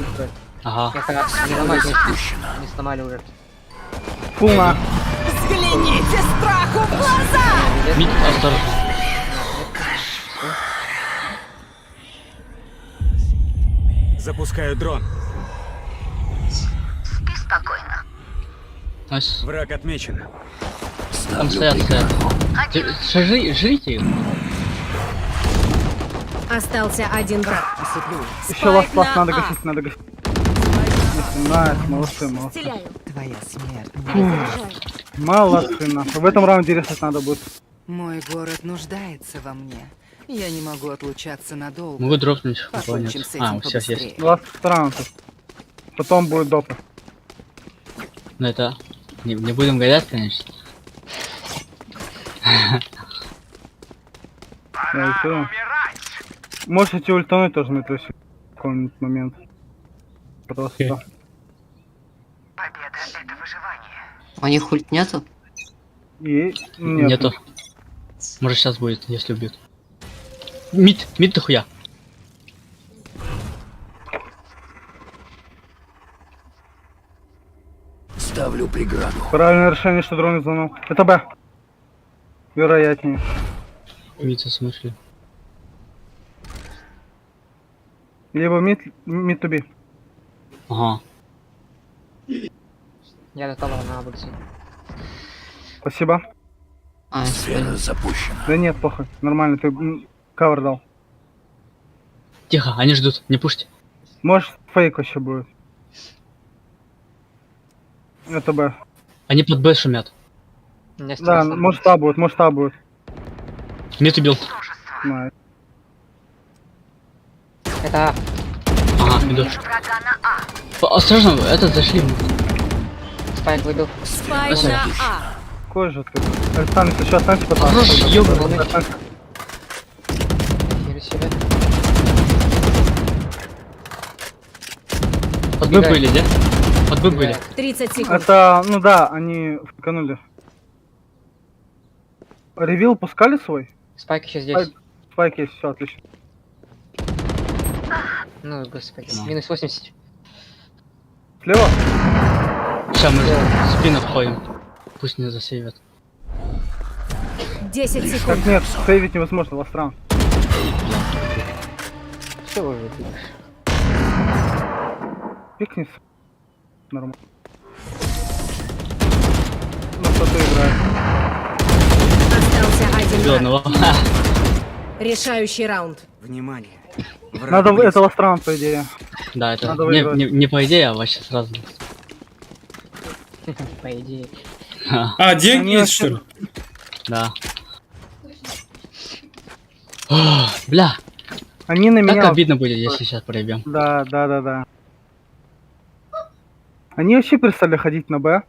Ага. это не ломать, не сломали уже. Фул на. Взгляните страху в глаза! Мид, осторожно. Запускаю дрон. Найс. Враг отмечен. Там Ставлю стоят. преграду. Жрите их. Остался один враг. Усыплю. Еще ласт, на надо А. гасить, надо гасить. Найс, молодцы, молодцы. Стреляю. Твоя смерть. Заряжаю. Молодцы, нахуй. В этом раунде резать надо будет. Мой город нуждается во мне. Я не могу отлучаться надолго. Могу дропнуть. Покончим с этим А, у всех есть. побыстрее. Ласт раунд. Потом будет допа. Ну это... Не будем гадать, конечно. Я ультую. Можете ультануть тоже на трюсе. В какой-нибудь момент. Просто. Окей. У них ульт нету? И нет. Нету. Может сейчас будет, если убьют. Мид дохуя. Ставлю преграду. Правильное решение, что дрон изломал. Это Б. Вероятнее. Мид в смысле. Либо мид to be. Ага. Я готова на обыгсе. Спасибо. А, Сфера запущена. Да нет, похуй. Нормально, ты кавер дал. Тихо, они ждут, не пушьте. Может, фейк вообще будет. Это Б. Они под Б шумят. Не Да, может А будет, может А будет. Мид убил. Найс. Это Ага, иду. Осторожно, этот зашли. спайк выбил. Спайк на А. Какой же ты? Останься, еще останься потом. Хорош, ёбаный. Останься. Через себя. Под Б были, да? Под Б были. 30 секунд. Это, ну да, они вканули. Ревил пускали свой? Спайк еще здесь. Спайк есть, все, отлично. Ну, господи. Ну. Минус 80. Слева? Сейчас мы в спину входим. Пусть не засейвят. 10 Так секунд. нет, сейвить невозможно, ласт раунд. Все уже. Пикнись. Нормально. Ну что ты играешь? Остался один Убил враг. одного. Решающий раунд. Внимание. Враг Надо, близко. это ласт раунд, по идее. Да, это Надо не, выиграть. не по идее, а вообще сразу. По идее. Ха, А, деньги Они есть, вообще- что ли? да. Ох, бля, Они на так меня... обидно будет, если сейчас проебем. Да, да, да, да. Они вообще перестали ходить на Б.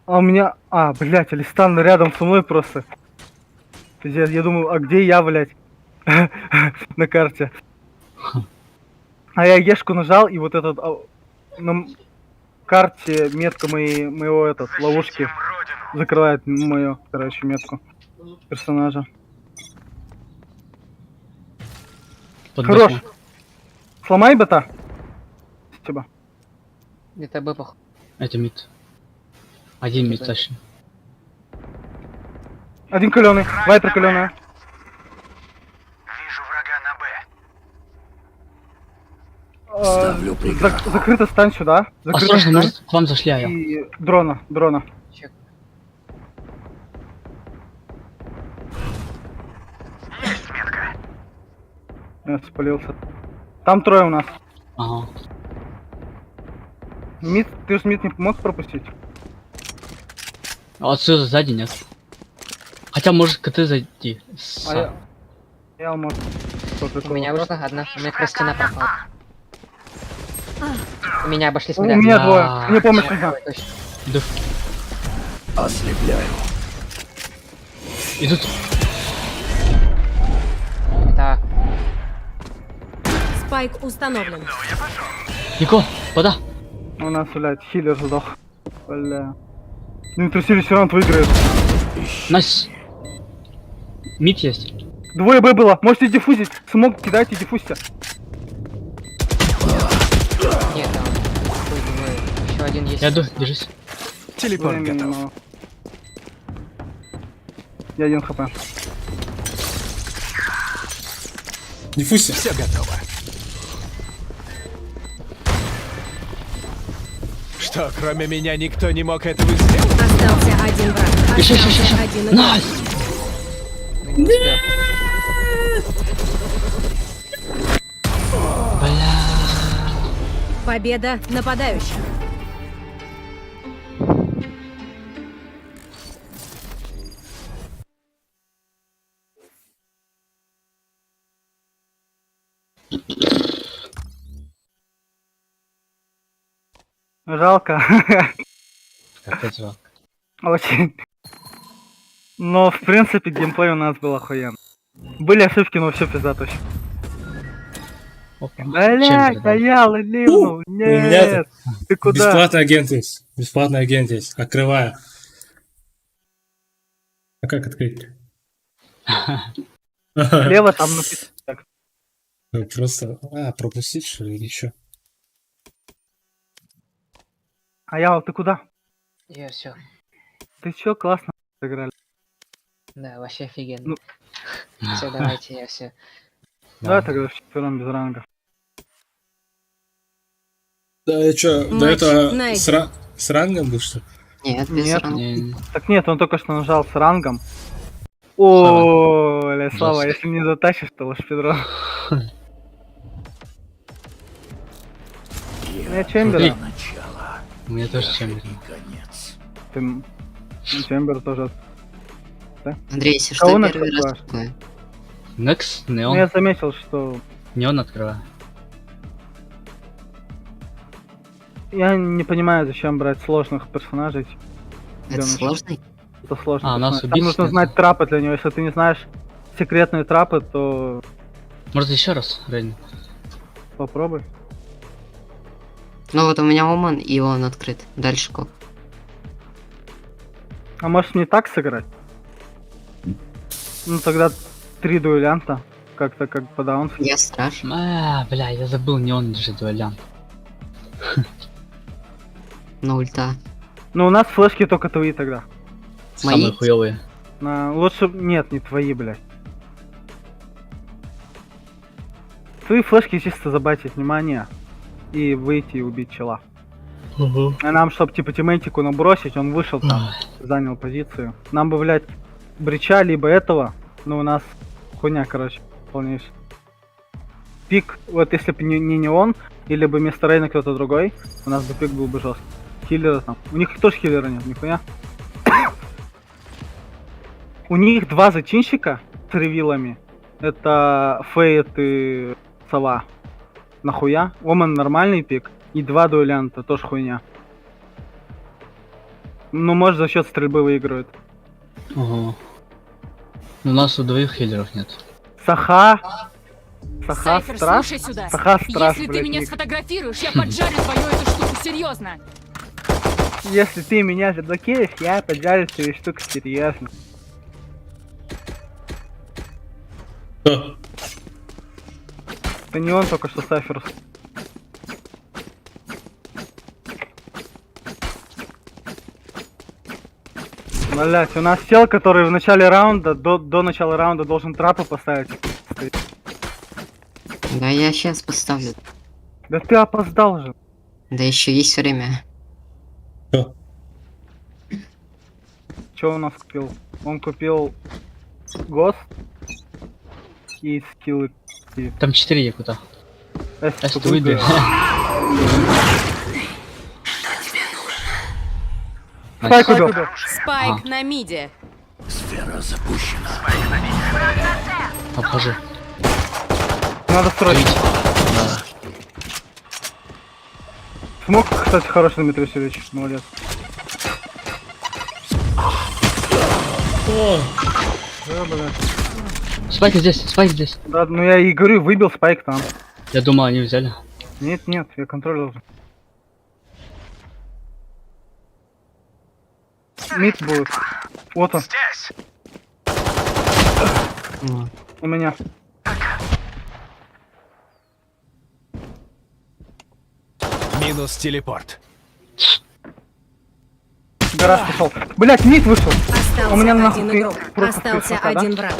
А у меня... А, блядь, Алистан рядом со мной просто. Пиздец, я думаю, а где я, блядь? На карте. А я Ешку нажал, и вот этот... На карте метка моего этот, ловушки закрывает мою, короче, метку персонажа. Под Хорош. башню. Сломай бета. Спасибо. Это Б пох. Это мид. Один мид точно. Один каленый, вайпер каленая. Ставлю преграду. Закрыто стань сюда. Закрыто Осторожно, стань. может, к вам зашли, а я. И дрона. Чек. Я спалился. Там трое у нас. Ага. Мид, ты же мид не мог пропустить? А отсюда сзади нет. Хотя может КТ зайти. Я может. У меня вышла одна. У меня как раз стена пропала. У меня обошли с У мида. меня Да. двое. Мне помощь нужна. Точно. Да. Ослепляю. Идут. Так. Спайк установлен. Нико, вода. У нас, блядь, хиллер сдох. Бля. Ну, трусили все равно выиграет. Найс. Мид есть. Двое Б было. Можете диффузить. Смог кидайте, диффузьте. Нет, там. Еще один есть. Я иду, держись. Телепорт Времени готов. мало. Я 1 хп. Диффузия. Все готово. Что, кроме меня никто не мог этого сделать? Остался один враг. Еще. Остался один игрок. Найс. Не успел. Бля. Победа нападающих. Жалко. Опять жалко. Очень. Но, в принципе, геймплей у нас был охуенный. Были ошибки, но все пизда точно. Опа. Блять, Чембер, да. стоял и ливнул. меня Нет. Ты куда? Бесплатный агент есть. Бесплатный агент есть. Открываю. А как открыть? Слева там написано. Так. Просто... пропустить что ли или еще? А я, ты куда? Я все. Ты чё, классно сыграли. Да, вообще офигенно. Ну. Все, давайте, я все. Давай тогда в четвером без ранга. Да, я чё, до Матч этого найден. с рангом был что ли? Нет, без Нет. ранга. Не, Так нет, он только что нажал с рангом. О, ля, Слава, Жестко. если не затащишь, то уж Педро. Я Чембера. Начало у меня тоже чембер. и конец. Ты... ну, Чембер тоже. Андрей, если Кого что, на первый раз какое? такое. Некс, Ну, неон. я заметил, что... Неон открываю. Я не понимаю, зачем брать сложных персонажей. Это Для начала. сложный? Это сложно. А, у нас Там убийц нужно нет. знать трапы для него. Если ты не знаешь секретные трапы, то Может еще раз, Рейн? попробуй. Ну вот у меня Оман, и он открыт. Дальше как? А может не так сыграть? Ну тогда 3 дуэлянта. Как-то как по даунсу. Я страж. Бля, я забыл, неон же дуэлянт. На ульта. Ну у нас флешки только твои тогда. Самые Мои? хуёвые. Лучше... Нет, не твои, блядь. Твои флешки чисто забатить внимание. И выйти и убить чела. А нам, чтобы типа тиммейтику набросить, он вышел там, занял позицию. Нам бы, блядь, брича, либо этого. Но у нас хуйня, короче, полнейшая. Пик, вот если бы не он, или бы вместо Рейна кто-то другой, у нас бы пик был бы жесткий. Хиллера там. У них тоже хиллера нет, нихуя. У них 2 зачинщика с ревилами. Это Фейт и Сова. Нахуя? Оман нормальный пик. И 2 дуэлянта, тоже хуйня. Ну, может, за счет стрельбы выигрывают. Ого. У нас у двоих хиллеров нет. Саха. Саха Сайфер, страж. слушай сюда. Саха страж, Если ты блядь, меня ник. сфотографируешь, я поджарю твою эту штуку, серьезно. Если ты меня заблокируешь, я поджарю твою штуку серьезно. Кто? Это не он только что Сайфер. Блять, у нас чел, который в начале раунда, до начала раунда должен трапы поставить. Да я сейчас поставлю. Да ты опоздал же. Да еще есть время. Кто? Что у нас купил? Он купил ГОСТ и скиллы. Там 4 якута. Эс, Эс, тупой выйди. ты. Спайк убил. Спайк на миде. Сфера запущена. Обхожу. Надо строить. Смог, кстати, хороший, Дмитрий Васильевич. Молодец. О, Да, блядь. Спайк здесь, спайк здесь. Да, ну я и говорю, выбил спайк там. Я думал, они взяли. Нет, нет, я контроль должен. Мид будет. Вот он. У меня. Минус телепорт. Гараж пошел. Блять, мид вышел. Остался У меня один нахуй игрок. просто Остался красота, да? один враг.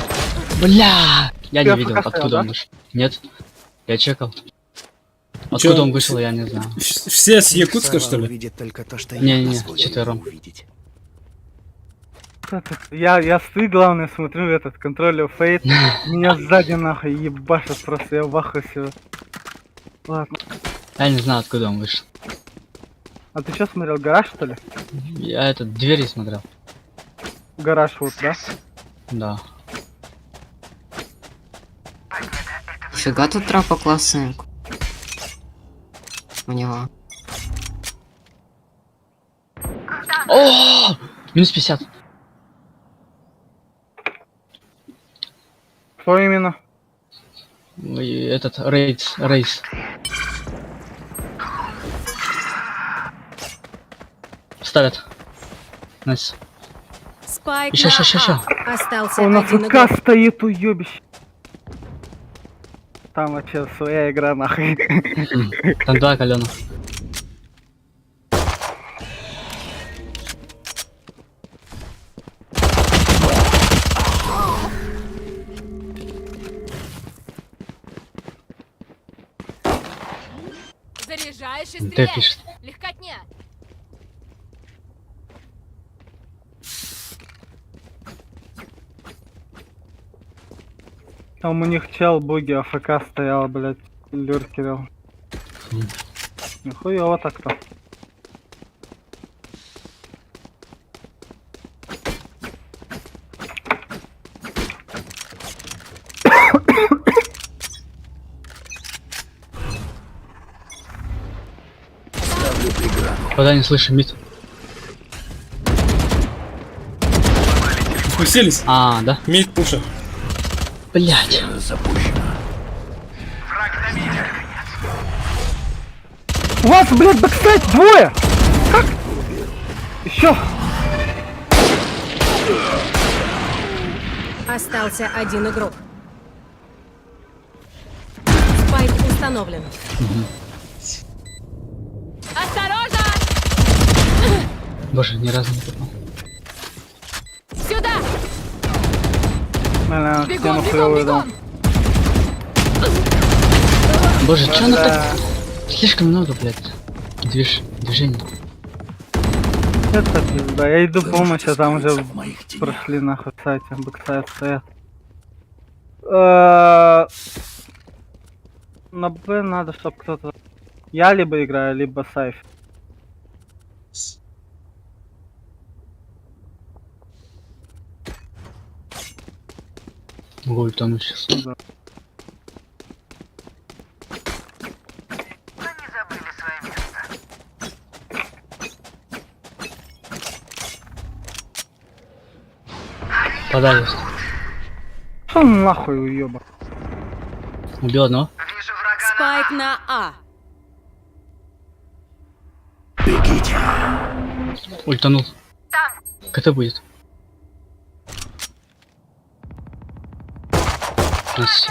Бля! Я не Я видел, пока откуда стоял, он да? вышел. Нет. Я чекал. Чё, Откуда он вышел, я не знаю. все с Якутска, что ли? Увидит только то, что Не-не, я позволю ему четвером. увидеть. Я стою, главное, смотрю этот контроль фейт. Меня сзади нахуй ебашит просто, я в ахуе. Ладно. Я не знаю, откуда он вышел. А ты что смотрел, гараж что ли? Я этот двери смотрел. Гараж вот, да? Да. Фига тут трапа классный. У него. О! Минус 50. Кто именно? И этот рейс. Ставят. Найс. Спайк Ща, на ща, ща, ща. А. Остался Он на один игрок. ФК стоит, уебище. Там вообще своя игра нахуй. Там два каленых. Заряжаешь и Д пишет. Легкотня. Там у них чел боги АФК стоял, блять, люркерил. Нихуево так-то. Куда не слышу, мид. Уселись. А, да? Мид пуша. Блять. Запущена. У вас, блядь, бэкстайд двое! Как? Еще! Остался один игрок. Спайк установлен. Осторожно! Боже, ни разу не попал. Сюда! Наверное, Бегом, стену бегом, хуёвую дал. бегом! Боже, чё оно Да. так? Слишком много, блядь. Движений. Это пизда, я иду помощь, а там уже В моих тенях. прошли нахуй сайте, бэксайд стоят. На Б надо, чтобы кто-то... Я либо играю, либо Сайф. Могу утонуть сейчас. Ну да. Подались. Что нахуй уёба? Убил одного. Спайк на А. Бегите. Ультанул. КТ будет. Найс.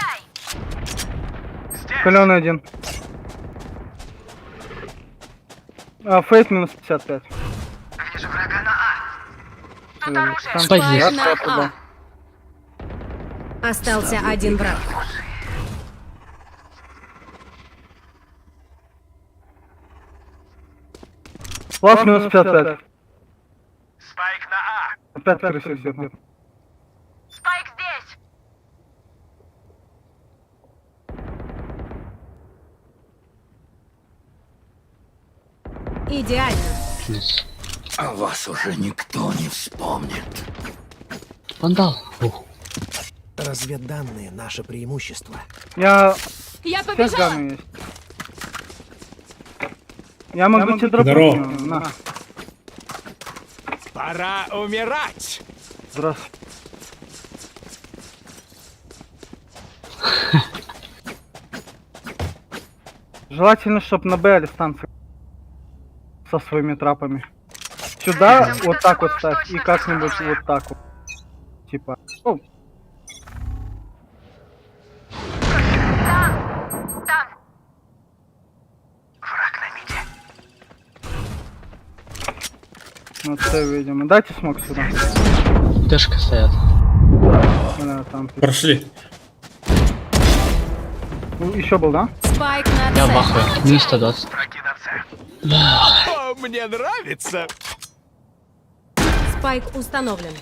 Калёный один. Фейт минус 55. Вижу врага на А. Спайк здесь. Спайк на А. Остался один враг. Лас минус 55. Спайк на А. Опять крысил всех. Спайк здесь! Идеально. Найс. О вас уже никто не вспомнит. Вандал. Ух. Разведданные — наше преимущество. Я... Я Сейчас побежала! гану есть. Я могу тебе Здорово. дропнуть. На, Пора умирать! здравствуй. Желательно, чтобы на Б станции со своими трапами. Сюда вот так вот ставь и как-нибудь вот так вот. Типа. Ну, ну це видимо. Дайте смог сюда. Тэшка стоят. Бля, там. Прошли. Еще был, да? Спайк на Я С. в ахуе. Минус 120. О, мне нравится! Спайк установлен.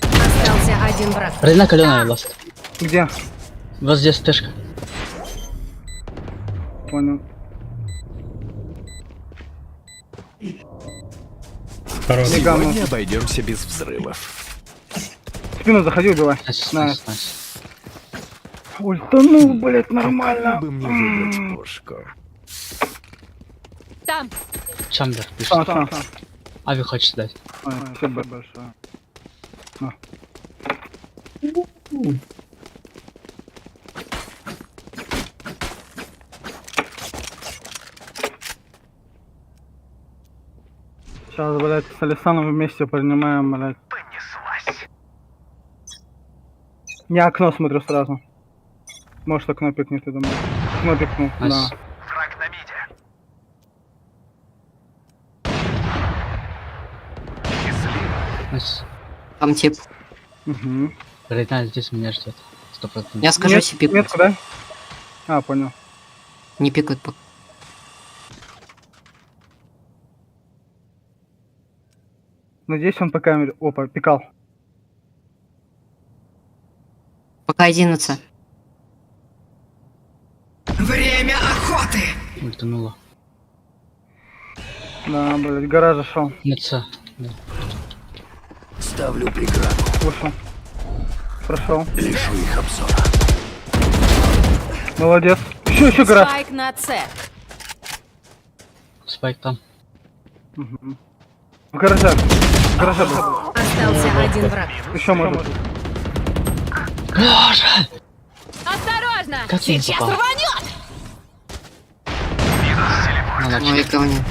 Остался один враг. Родина каленая ласт. Где? Вот здесь тэшка. Понял. Хорош. Мегану. Сегодня обойдемся без взрывов. В спину заходи, убивай. Найс, На. найс, найс. Ультанул, блять, нормально. Бы мне выбрать пушку. Там. Чамбер пишет. Там. Ави хочет дать. Ой, спасибо большое. На. Сейчас, блядь, с Александром вместе принимаем, блядь. Понеслась. Я окно смотрю сразу. Может, окно пикнет, я думаю. Окно пикнул, Найс. да. Найс. Там тип. Угу. Родина здесь меня ждет. 100%. Я скажу себе пикнуть. Метку, да? А, понял. Не пикают пока. Надеюсь, он по камере... Опа, пикал. Пока 11. Время охоты! Ультанула. Да, блядь, гараж зашел. Нет, С. Да. Ставлю преграду. Вышел. Прошел. Лишу их обзора. Молодец. Еще гараж. Спайк на С. Спайк там. Мгм. В гараже. В гараже был. Остался один враг. Еще может. Боже! Осторожно! Как я не Сейчас попал? рванет! Надо Ой, говня.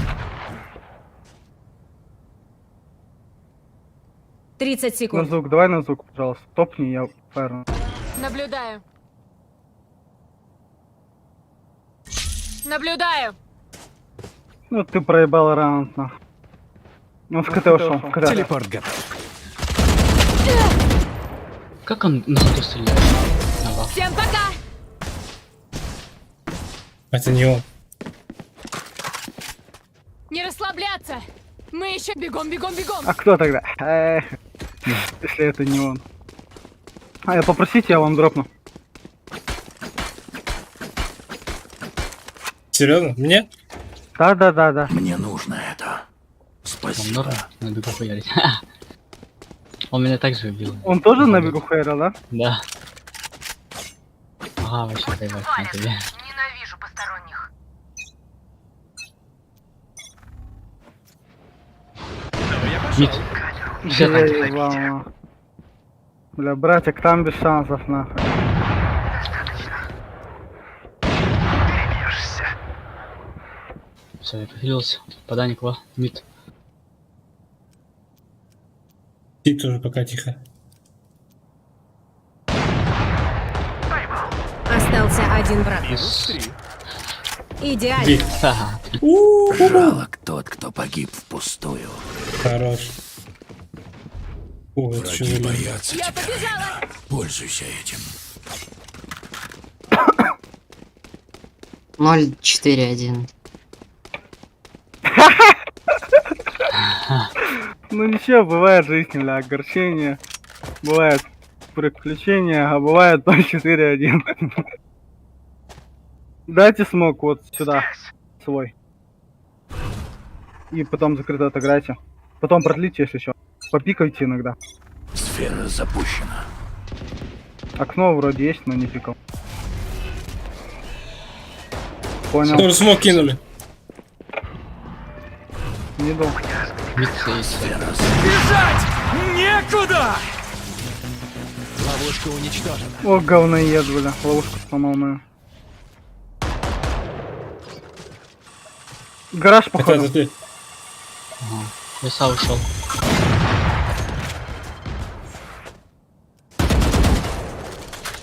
30 На секунд. звук, давай на звук, пожалуйста. Топни, я фаерну. Наблюдаю. Наблюдаю. Ну ты проебал раунд, нахуй. Он в КТ ушел, в КТ. Телепорт готов. Как он на ходу стреляет? Ага. Всем пока! Это не он. Не расслабляться! Мы еще бегом, бегом, бегом! А кто тогда? Если это не он. А, я попросите, я вам дропну. Серьезно? Мне? Да. Мне нужно это. Там Спасибо. норм, надо бегу хуярить. Он меня так же убил. Он тоже на бегу хайрил, да? Да. Ага, вообще поебать на тебе. Ненавижу посторонних. Мид. Все Я так. ебал, нахуй. Бля, братик, там без шансов, нахуй. Все, я похилился. Поданик во. Мид. Ты тоже пока тихо. Остался один враг. Идеально. Иди. Ха-ха. Жалок тот, кто погиб впустую. Хорош. О, это что Враги за люди? боятся тебя. Пользуйся этим. 0-4-1. Ну ничего, бывает в жизни, бля, огорчение. Бывает приключения, а бывает 0-4-1. Дайте смог вот сюда. Свой. и потом закрыто отыграйте. Потом продлите, если что. Попикайте иногда. Сфера запущена. Окно вроде есть, но не пикал. Понял. Тоже смог кинули. Не дал. Микс есть. Ловушка уничтожена. О, говноед, бля. Ловушку сломал мою. Гараж, походу. Это ты. Леса ушел.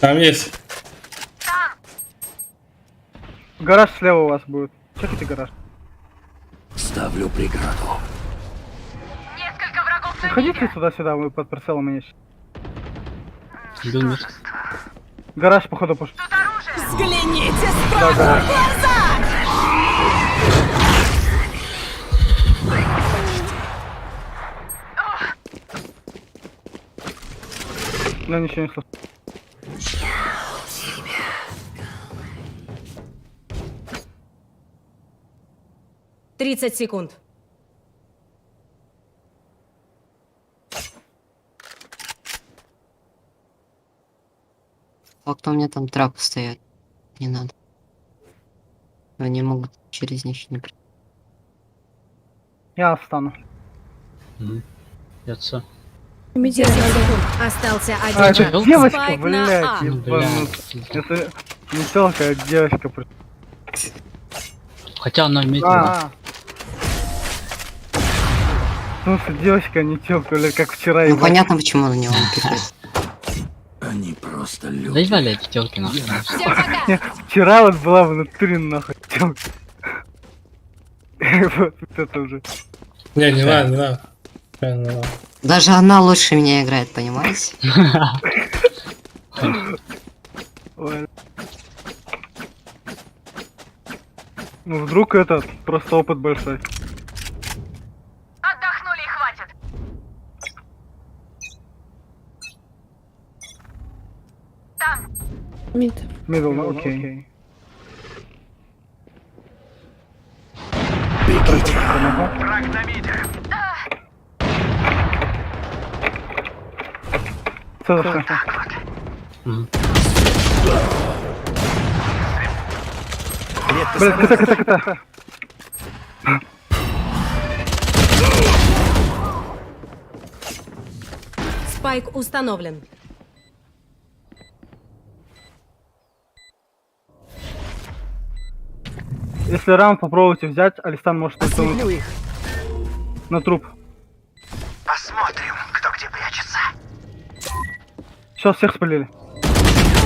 Там есть. Гараж слева у вас будет. Чекайте гараж. Ставлю преграду. Ходите сюда-сюда, вы под прицелом есть. Бил мир. Гараж, походу, пошел. Взгляните Да, гараж. Ну, ничего не слышу. 30 секунд. А кто мне там трап стоят? Не надо. Они могут через них не при... Я встану. Я все. 10 секунд. Остался А, один. это девочка, Спайк на блядь, А. ебанут. Это не телка, а девочка. Хотя она имеет... А. В смысле, девочка, а не телка, блядь, как вчера. Ну ебать. понятно, почему на него пикает. Они просто люди. Заебали эти телки нахуй. Не, вчера вот была в натуре нахуй телка. Вот это уже. Не, не надо, не надо. Правильно, не надо. Даже она лучше меня играет, понимаете? Ой. Ну вдруг это просто опыт большой. Отдохнули и хватит. Мидл, ну окей. Все, все. Блядь, кота. Спайк установлен. Если раунд попробуйте взять, Алистан может Осветлю натянуть их. на труп. Посмотрим, кто где прячется. Все, всех спалили.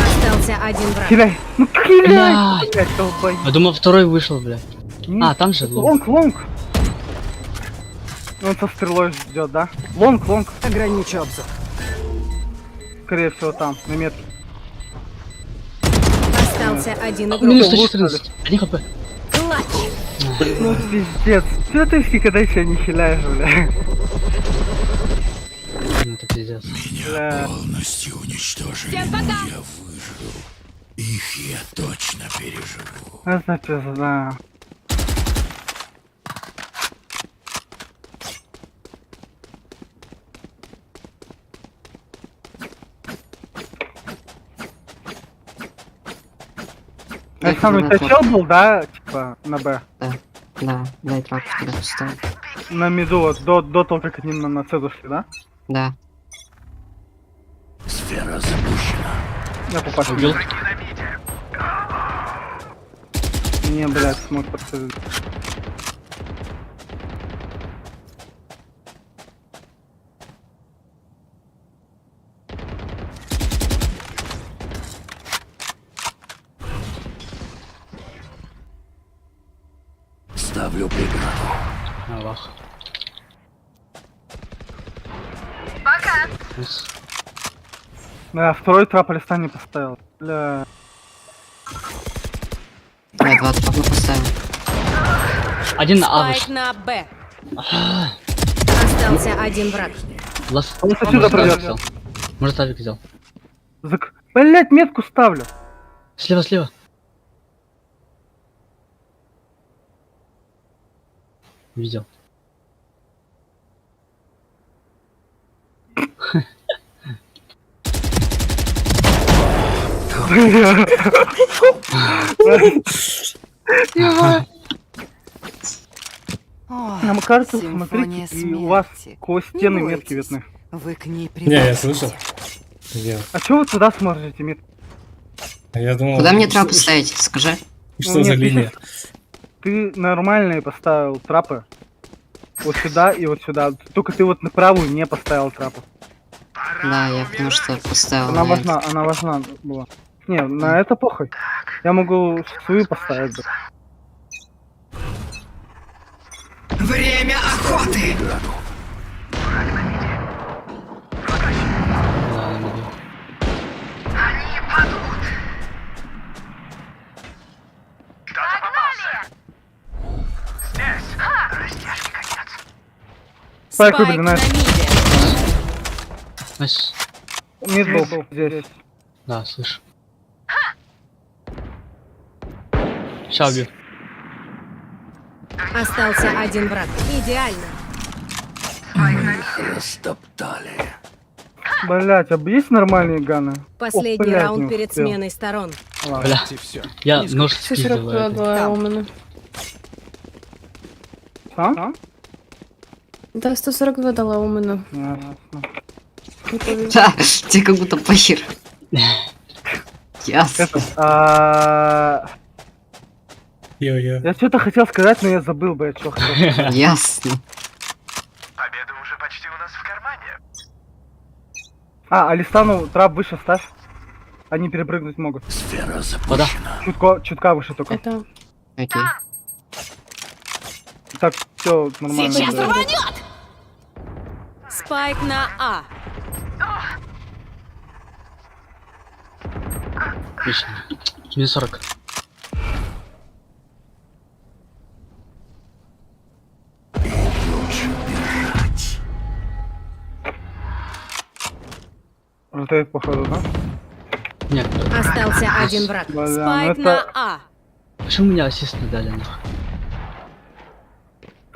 Остался один враг. Хиляй! Ну хиляй! Блядь. Блядь, долбоёб. Я думал, второй вышел, бля. Нет. А, там же лонг. Лонг! Он со стрелой ждет, да? Лонг! Ограничу обзор. Скорее всего там, на метке. Остался один Минус игрок. 114. 1 хп. Клатч. Ну пиздец. Что ты никогда себя не хиляешь, бля? Ну это пиздец. Бля. Полностью уничтожили. Всем пока. Я выжил. Их я точно переживу. Это пизда. Александр, у тебя чел был, да? Типа, на Б? Да, дай трап туда поставить. На миду, вот, до того, как они на С зашли, да? Да. Сфера запущена. Я попасть. Убил. Не, блядь, смог подсказать. Ставлю преграду. Аллах. Найс. Да, второй трап Алистан не поставил. Бля. Я 2 трапа поставил. Один на А Спайк вышел. на Б. Остался один враг. Лас. Он отсюда придет. взял. Может, авик взял. Блять, метку ставлю. Слева, слева. Видел. О, Нам кажется, симфония смотрите, и у вас смерти. сквозь Не стены бойтесь. метки видны. Вы к ней Не, я привыкнете. слышал. Я, А чё вы туда смотрите, Мит? я думал... Куда мне трап что- ставить? Скажи. Что Ну, за нет, линия? Ты нормальные поставил трапы. Вот сюда и вот сюда. Только ты вот на правую не поставил трапы. Да, я потому что поставил Она на это. важна, она важна была. Не, на это похуй. Я могу свою поставить. Да. Время охоты! Да, не могу. Спайк Спайк выбили, на найс. миде. Найс. Мид был здесь. Да, слышу. Ща убью. Остался один враг. Идеально. Растоптали. Блять, а есть нормальные ганы? Последний блядь, раунд не перед успел. сменой сторон. Ладно. Бля, И все. я нож спиздил. это. А? Да, 142 дала у мене. Ясно. Да, тебе как будто похер. Ясно. Йо-йо. Я что-то хотел сказать, но я забыл, блядь, что хотел сказать. Ясно. Победа уже почти у нас в кармане. Алистану трап выше ставь. Они перепрыгнуть могут. Сфера Вода. запущена. Чутка выше только. Это... Окей. Так, все нормально. Сейчас да. рванет! Спайк на А. Отлично. Минус 40. Лучше бежать. Ротейт, походу, да? Нет, Остался один враг. Бля, Спайк ну на это- А. почему меня ассист не дали? нахуй?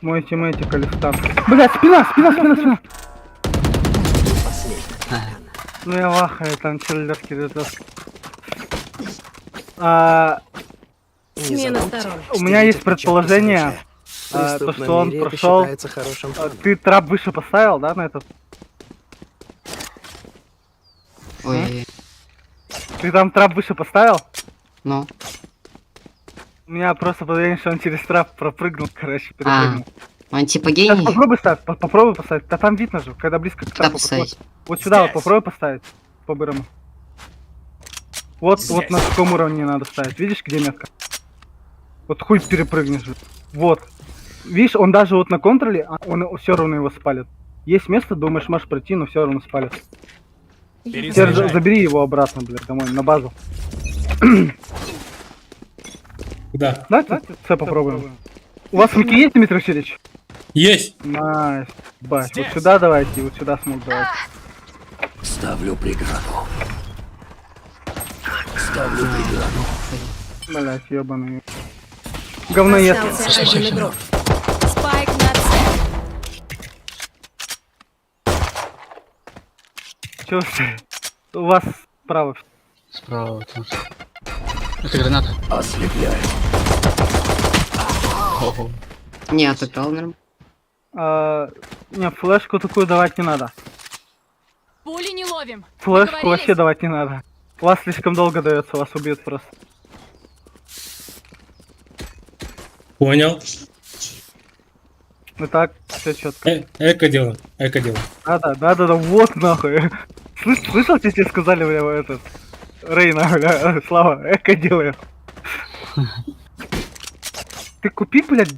Мой тиммейтик Алистан. Блять, спина! Ну я вахаю, там черлерки рядовки. Смена сторон. У меня есть предположение, то что он прошел. хорошим Ты трап выше поставил, да, на этот? Ой, Ты там трап выше поставил? ну. У меня просто подозрение, что он через трап пропрыгнул, короче, перепрыгнул. Он типа Сейчас гений? попробуй ставь, попробуй поставить. Да там видно же, когда близко к Куда трапу поставить? подходит. Вот сюда вот попробуй поставить, по-бырому. Вот на каком уровне надо ставить. Видишь, где метка? Вот хуй перепрыгнешь же. Вот. Видишь, он даже вот на контроле, он все равно его спалит. Есть место, думаешь, можешь пройти, но все равно спалит. Теперь забери его обратно, блядь, домой, на базу. Куда? Давайте все попробуем. У вас мики есть, Дмитрий Васильевич? Есть! Найс. Бать, вот сюда давайте, вот сюда смог давайте. Ставлю преграду. Ставлю преграду. Блять, ебаный. Говноед. Остался один игрок. Спайк на С. Чё вы? У вас справа. Справа тоже. Это граната. Ослепляю. Ого. Не, отыграл нормально. Не, флешку такую давать не надо. Пули не ловим. Флешку Договорились? вообще давать не надо. У вас слишком долго дается, вас убьют просто. Понял. Ну так, все четко. Эко делаем. Да, вот нахуй. Слышал, что тебе сказали, бля, этот Рейна, бля, Слава, эко делает. Ты купи, блядь,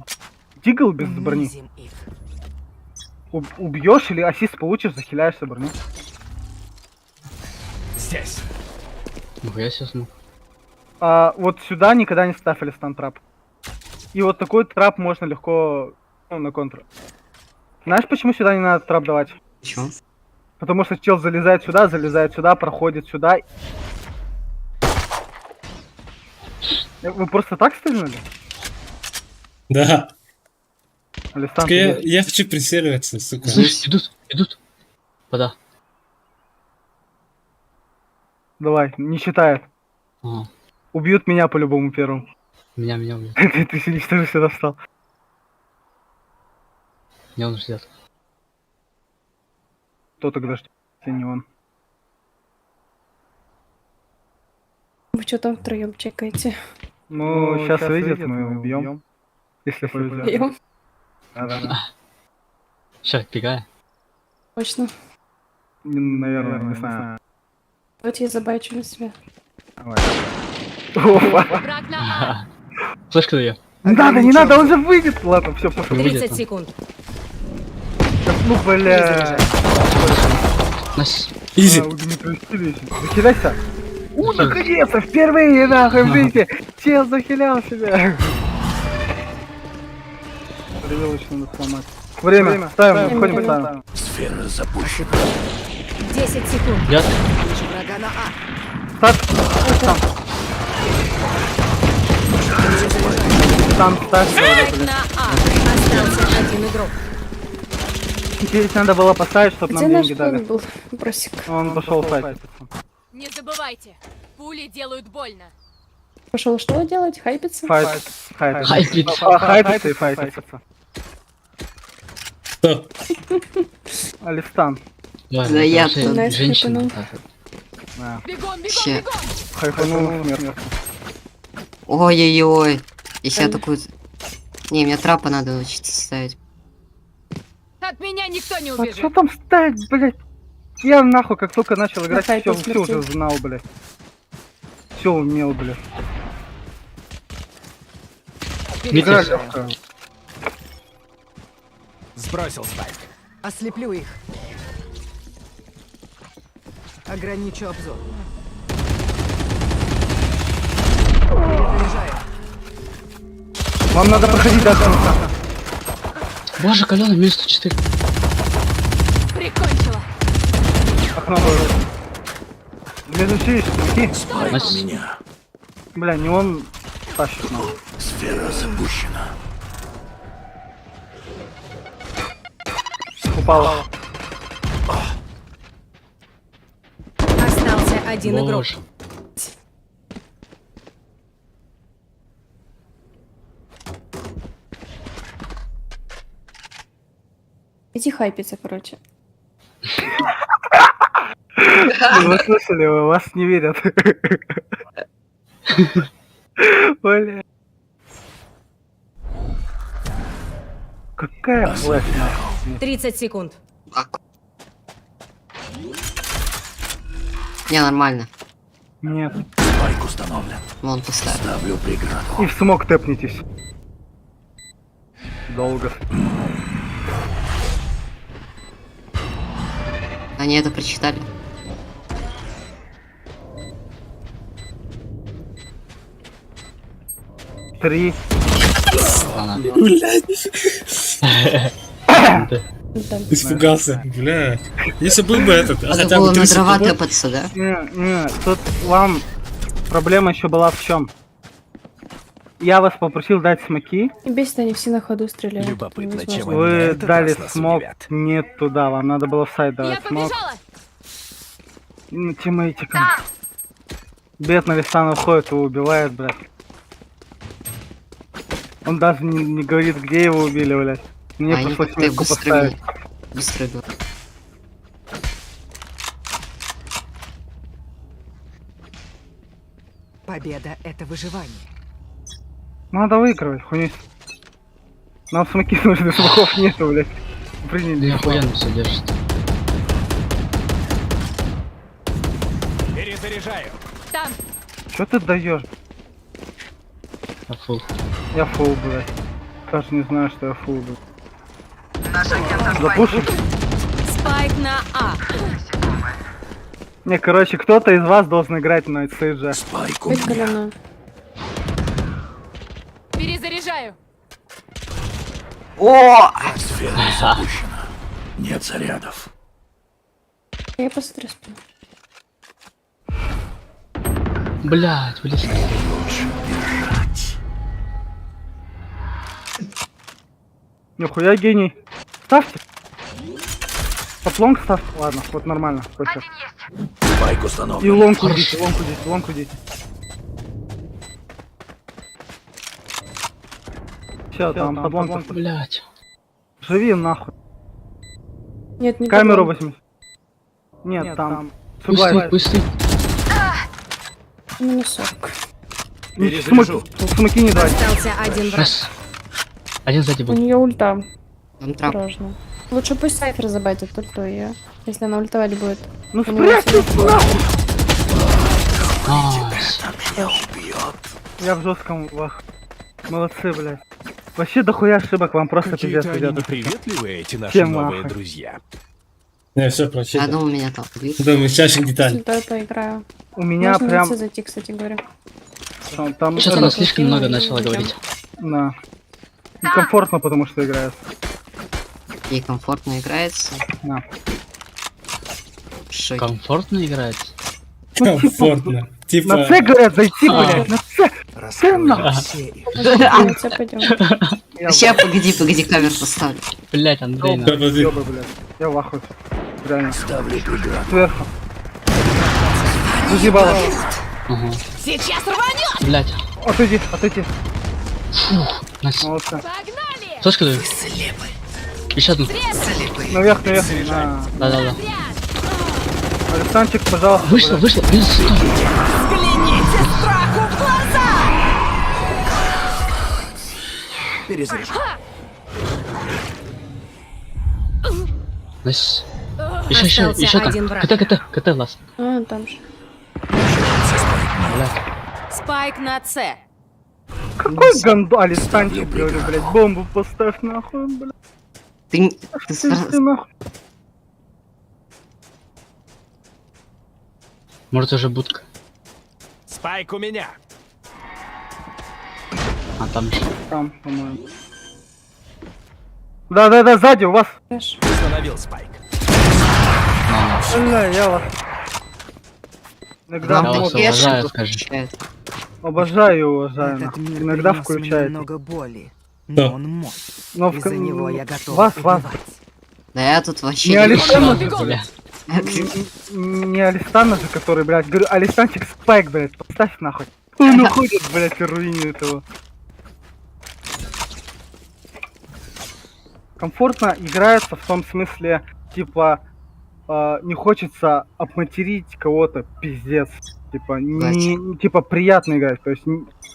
дигл без брони. Унизим их. Убьешь или ассист получишь, захиляешься броню. Здесь. Ну я сейчас смог. Вот сюда никогда не ставили стан-трап. И вот такой трап можно легко, на контр. Знаешь, почему сюда не надо трап давать? Чё? Потому что чел залезает сюда, проходит сюда. Вы просто так стрельнули? Да. Алистан, Так я хочу прицеливаться, сука. Слышь, идут. Вода. давай, не считает. Ага. Убьют меня по-любому первым. Меня убьет. Ты сидишь, ты же сюда встал. Меня он ждет. Кто тогда ждет? Если не он. Вы что там втроем чекаете? Ну, сейчас выйдет, мы его убьем. Если повезет. Втроем? Да. Сейчас, бегай. Точно. Наверное, не знаю. Давайте я забайчу на себя. Давай. Опа. Враг на Флешка даю. Не надо, не надо, он же выйдет. Ладно, все, А. пошел. 30 секунд. Ну, бля. Нас. Изи. У Дмитрия Васильевича. Захиляйся. Наконец-то, впервые, нахуй, в жизни. Чел захилял себя. Привелочно надо сломать. Время. Ставим, выходим, ставим. Сфера запущена. 10 секунд. Я. Вижу врага на А. Там ставь. Спайк на А. Остался один игрок. Здесь надо было поставить, чтобы Где нам наш деньги план дали. был? Бросик. Он пошел файтить. Не забывайте, пули делают больно. Пошел что делать? Хайпиться? Хайпить. Хайпиться и файтиться. Кто? Алистан. Давай, я вообще, тут. Найс женщина. хайпанул. Бегом, бегом, Ща. бегом. Хайпанул смерть. Ой-ой-ой. Если я Ай. такую... Не, мне трапа надо научиться ставить. От меня никто не А что убежит. там ставить, блять? Я нахуй, как только начал играть, Хайпил все уже смертей. знал, блять. Все умел, блять. Митя. Сбросил спайк. Ослеплю их. Ограничу обзор. Перезаряжаю. Вам надо проходить до конца. Боже, Калена, минус 104. Прикончила. Окно было. Следующий, прикинь. Спайк Нас- у меня. Бля, не он тащит нам. Сфера запущена. Упала. Остался один игрок. Боже. Иди хайпиться, короче. Вы слышали, вас не верят. Бля. Какая флеш, нахуй. 30 секунд. Не, нормально. Нет. Спайк установлен. Вон поставил. Ставлю преграду. И в смог тэпнитесь. Долго. Они это прочитали. Три. Ладно. Да. Испугался. Бля. Если был бы этот, а Надо хотя было бы на 30 дрова секунд. тэпаться, да? Не, тут вам проблема еще была в чем? Я вас попросил дать смоки, И бесит, они все на ходу стреляют. Любопытно, Невозможно. чем они вы на этот дали раз нас смок удивят. не туда, вам надо было в сайт Я давать смок. побежала. Тиммейтиком. Бед на Листана уходит, его убивает, блядь. Он даже не говорит, где его убили, блядь. Мне Они пришлось как-то метку поставить. быстро бегут. Победа — это выживание. Надо выигрывать, хуйня. Нам смоки нужны, смоков нету, блядь. Приняли. Да охуенно все держит. Перезаряжаю. Там. Чё ты даешь? Я фул. Я фул, блядь. Даже не знаю, что я фул, блядь. Запушим? Спайк на А. Не, короче, кто-то из вас должен играть на CG. Спайк у Опять меня. колено. Перезаряжаю. Сфера запущена. Нет зарядов. Я посмотрю спину. Блять, близко. Лучше бежать. Нихуя гений. Ставьте. Поплонг ставь. Ладно, вот нормально. Похер. Спайк И установлен. лонку идите, лонку идите, лонку идите. Все, там подлом. Блять. Живи нахуй. Нет, не Камеру подлом. 80. Нет, там. Пусть стоит, пусть стоит. Минус 40. Перезаряжу. Смоки не дай. Остался один враг. Раз. Один сзади У был. нее ульта. Там трап. Осторожно. Лучше пусть Сайфер забайтит ульту ее. Если она ультовать будет. Ну У него спрячься всё нахуй. Найс. Я в жестком вах. Молодцы, блядь. Вообще дохуя ошибок, вам просто пиздец Какие-то они идет. неприветливые, эти наши Всем новые нахуй. друзья. Не, все Я прочитал. думал, меня там убьют. Думаю, чашек С деталь. ультой поиграю. У меня Можно прям... на зайти, кстати говоря. Там... Что-то это- она слишком много начала говорить. Да. Некомфортно, потому что играет. Ей комфортно играется. Да. Шо, Комфортно играет. Комфортно. На Типа... С, говорят, зайти, А. блядь, на С. Раскройте все их. Давайте пойдем. Сейчас, погоди, камеру поставлю. Блять, Андрей, Да, подожди. Ёбы, блядь. Я в ахуе. Реально. Ставлю преграду. Сверху. Зазебало. Ага. Сейчас рванет! Блять. Отойди. Найс. Молодцы. Точка даю. Еще одну. Наверх. На. Да. Александрчик, пожалуйста. Вышло. блядь. Блин, сука. Взгляните страху в глаза! Перезаряжу. Найс. Еще Остался там. один враг. КТ, ласт. А, там же. Блять. Спайк на С. Какой гандо... Александрчик, говорю, блядь, бомбу поставь нахуй, блядь. Ты Ты сразу... нахуй. Может уже будка. Спайк у меня. А там же. Там, по-моему. Да, сзади у вас. Хорошо. Установил спайк. Бля, я вас. Иногда Я вас мозг уважаю, скажи. включает. обожаю и уважаю. Этот нахуй. мир Иногда принес мне включает. много боли, Да. но он мой. Но в Из-за него я готов вас. убивать. Да я тут вообще... Не Александр же, Бля. не Алистана же, который, блядь, говорю, Алистанчик спайк, блядь, поставь нахуй. Он уходит, блядь, и руинирует его. Комфортно играется в том смысле, типа, не хочется обматерить кого-то, пиздец. Типа, типа, приятно играть. То есть,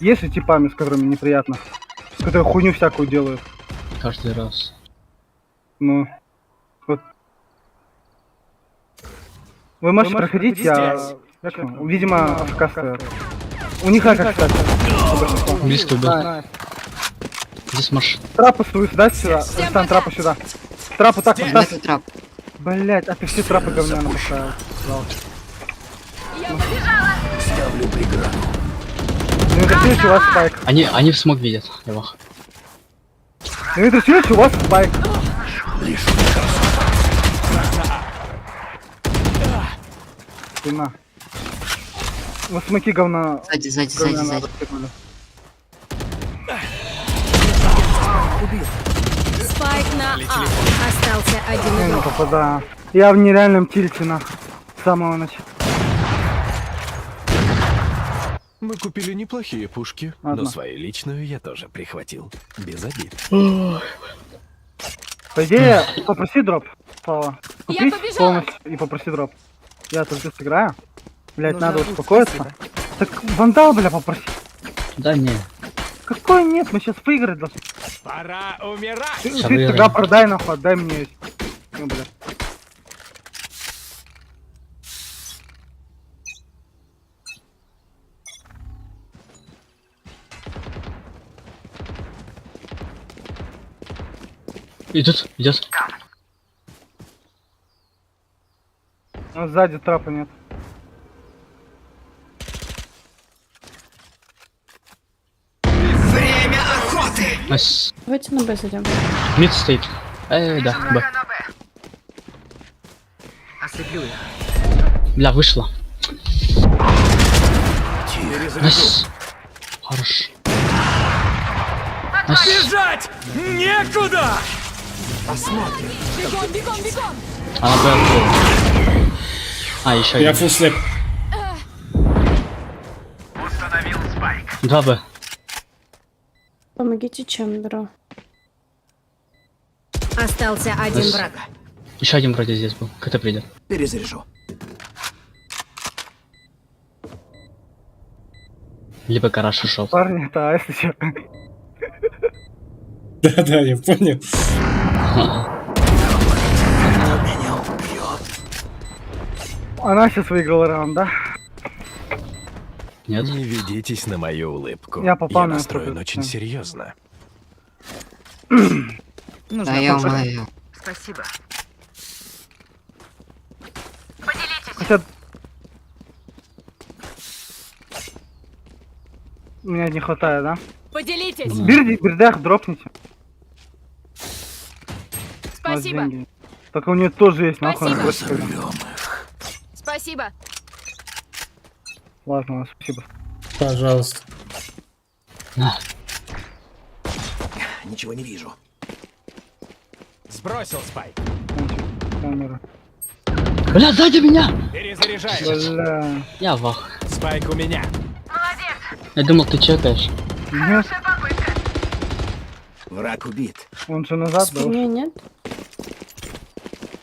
есть же типами, с которыми неприятно. Которые хуйню всякую делают. Каждый раз. Ну, вот. Вы можете проходить, видимо, АФК стоят. У них как кстати. Близко был. Да. Здесь марш. Трапу свою сюда, Стан, трапу сюда. Трапу так поставь. Это трап. Блять, а ты все трапы говняно поставил. Жалко. Ставлю преграду. Дмитрий Васильевич, у вас спайк. Они в смог видят. Левах. Дмитрий Васильевич, у вас спайк. Спина. Вот смоки говна. Сзади. говняно раскинули. Спайк на А. Остался один Я не игрок. попадаю. Я в нереальном тильте на с самого начала. Мы купили неплохие пушки, Ладно. но свою личную я тоже прихватил. Без обид. По идее, попроси дроп. Слава. Я Купить побежала. полностью и попроси дроп. Я тут здесь играю. Блять, Нужно надо будет, успокоиться. спасибо. Так вандал, бля, попроси. Да не. Какой нет, мы сейчас выиграть должны. Пора умирать! Ты выиграем. тогда продай нахуй, отдай мне. Ну, бля. Идет. Ну, сзади трапа нет. Найс. Давайте на Б зайдем. Мид стоит. Да, Б. Ослеплю их. Бля, вышло. Найс. Хорош. Найс. Бежать! Некуда! Она Б открыла. А, еще Я один. фулл слеп. 2 Б. Помогите Чемберу. Остался один враг. Еще один вроде здесь был. КТ придет. Перезаряжу. Либо Караш ушел. Парни, да, если чё. Да-да, я понял. Меня убьет. Она сейчас выиграла раунд, да? Нет? Не ведитесь на мою улыбку. Я попал на настроен эту очень песню. серьезно. Да ё-моё. Спасибо. Хотя... Меня не хватает, да? Поделитесь. Бердах дропните. У нас Спасибо. деньги. Только у нее тоже есть, нахуй. она Спасибо. бросила. Взорвем их. Спасибо. Ладно, спасибо. Пожалуйста. На. Ничего не вижу. Сбросил спайк. Камера. Бля, сзади меня! Перезаряжаю. Бля. Я в ахуе. Спайк у меня. Я думал, ты чекаешь. Нет, Враг убит. он же В назад был. спине нет?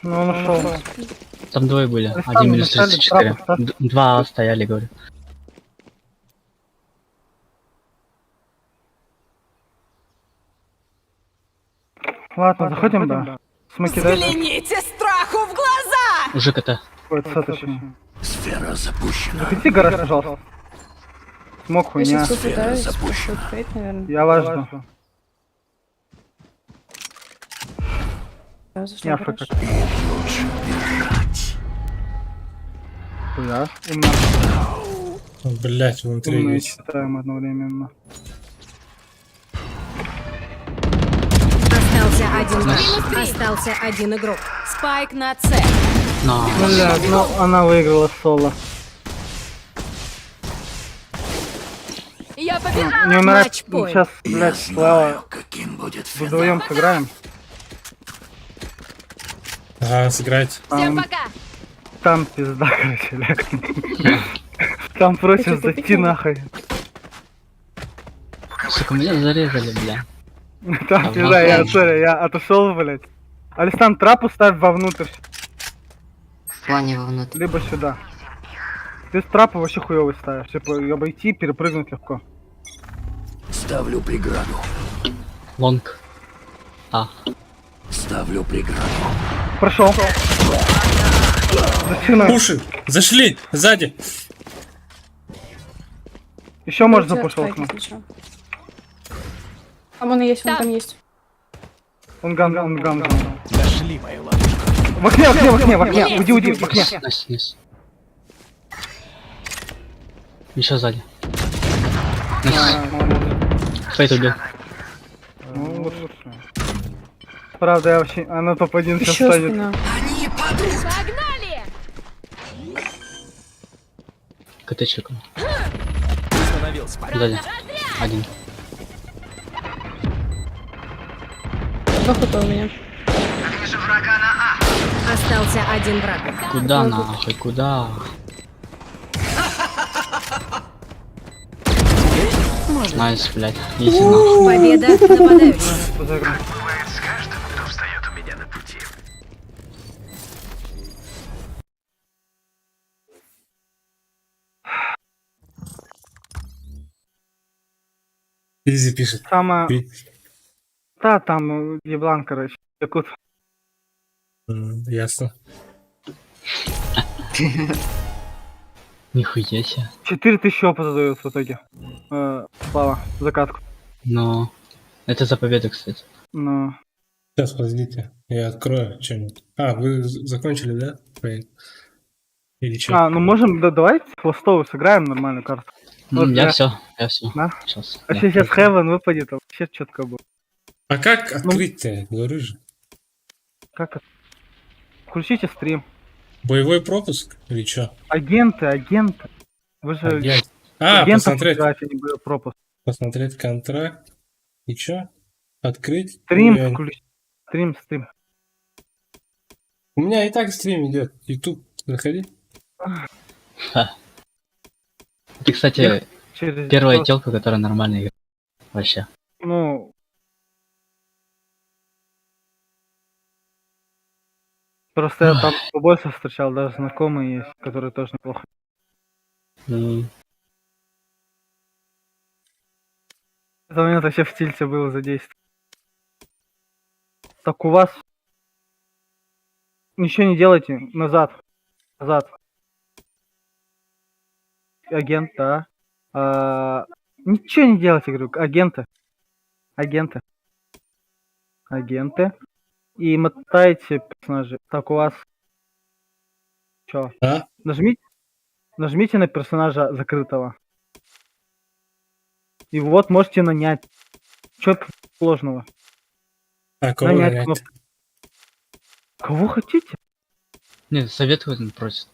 Ну, он ушел. Там двое были. Там Один минус вначале 34. трапа, да? Два стояли, говорю. Ладно, заходим, да. Смоки дай. Взгляните страху в глаза! Уже КТ. Ой, достаточно. Сфера запущена. Заходи гараж, пожалуйста. Смог Я хуйня. сейчас попытаюсь запущена. открыть, наверное. Я вас жду. Я зашла Я в гараж. фк. Лучше бежать. Хуя. Умно. Блять, внутри Мы есть. читаем одновременно. Остался один враг. Остался один игрок. Спайк на С. Но. Бля, ну она выиграла соло. Я побежала. Не умирай. Матчпоинт. Сейчас, Я блядь, знаю, Слава. каким будет Вдвоем финал. сыграем. Ага, сыграть. Всем Там, пока. там пизда, короче, ляг. Там просят Ты чё, зайти купил? нахуй. Сука, меня зарезали, бля. Там А пизда, я, вот. сори, я отошел, блядь. Алистан, трапу ставь вовнутрь, В плане вовнутрь. либо сюда. Ты с трапа вообще хуёвый ставишь. Типа обойти, перепрыгнуть легко. Ставлю преграду. Лонг. А. Ставлю преграду. Прошел. Зачинай. Пуши! Зашли! Сзади! Еще может Давайте запушил отпайки, окно. если чё. А вон и есть, вон Там. там есть. Он ган. Нашли мою ловушку. В окне. Уйди, в окне. Найс, найс. Еще сзади. Найс. Фейт убил. Ну, лучше. Правда, я вообще... Она топ-1 сейчас Еще станет. спина. Погнали! КТ чекал. Установил спайк. Сзади. Один. Два хп у меня. Остался один враг. Куда нахуй, куда? Найс, блядь. Изи нахуй. Победа нападающих. Позагран. Изи пишет. Самое... Пи- Да, там еблан, короче. Якут. Ясно. Нихуя себе. 4000 опыта дают в итоге. Слава, закатку. Но. Это за победу, кстати. Но... Сейчас, подождите. Я открою что-нибудь. А, вы закончили, да? Проект? Или что? ну можем, да, давайте хвостовую сыграем нормальную карту. Вот Я я- все, я все. Да? Сейчас. А сейчас Heaven выпадет, а вообще четко будет. А как открыть-то? Говорю же. Как это? Включите стрим. Боевой пропуск? Или что? Агенты. Вы же агентов посмотреть. играете, не боевой пропуск. Посмотреть контракт. И что? Открыть? Стрим Я- включи. Стрим. У меня и так стрим идет. YouTube. Заходи. Ты, кстати, Через первая что? телка, которая нормально играет. Вообще. Ну... Просто я там побольше встречал, даже знакомые есть, которые тоже неплохо. Ну, Это у меня вообще в тильте было задействовано. Так у вас... Ничего не делайте. Назад. Назад. Агент, да. Ничего не делайте, говорю. Агенты. Агенты. Агенты. И мотайте персонажей. Так, у вас... Чё? А? Нажмите на персонажа закрытого. И вот можете нанять. Чё тут сложного? А кого Нанять нанять? кнопку. Кого хотите? не, советует он просит.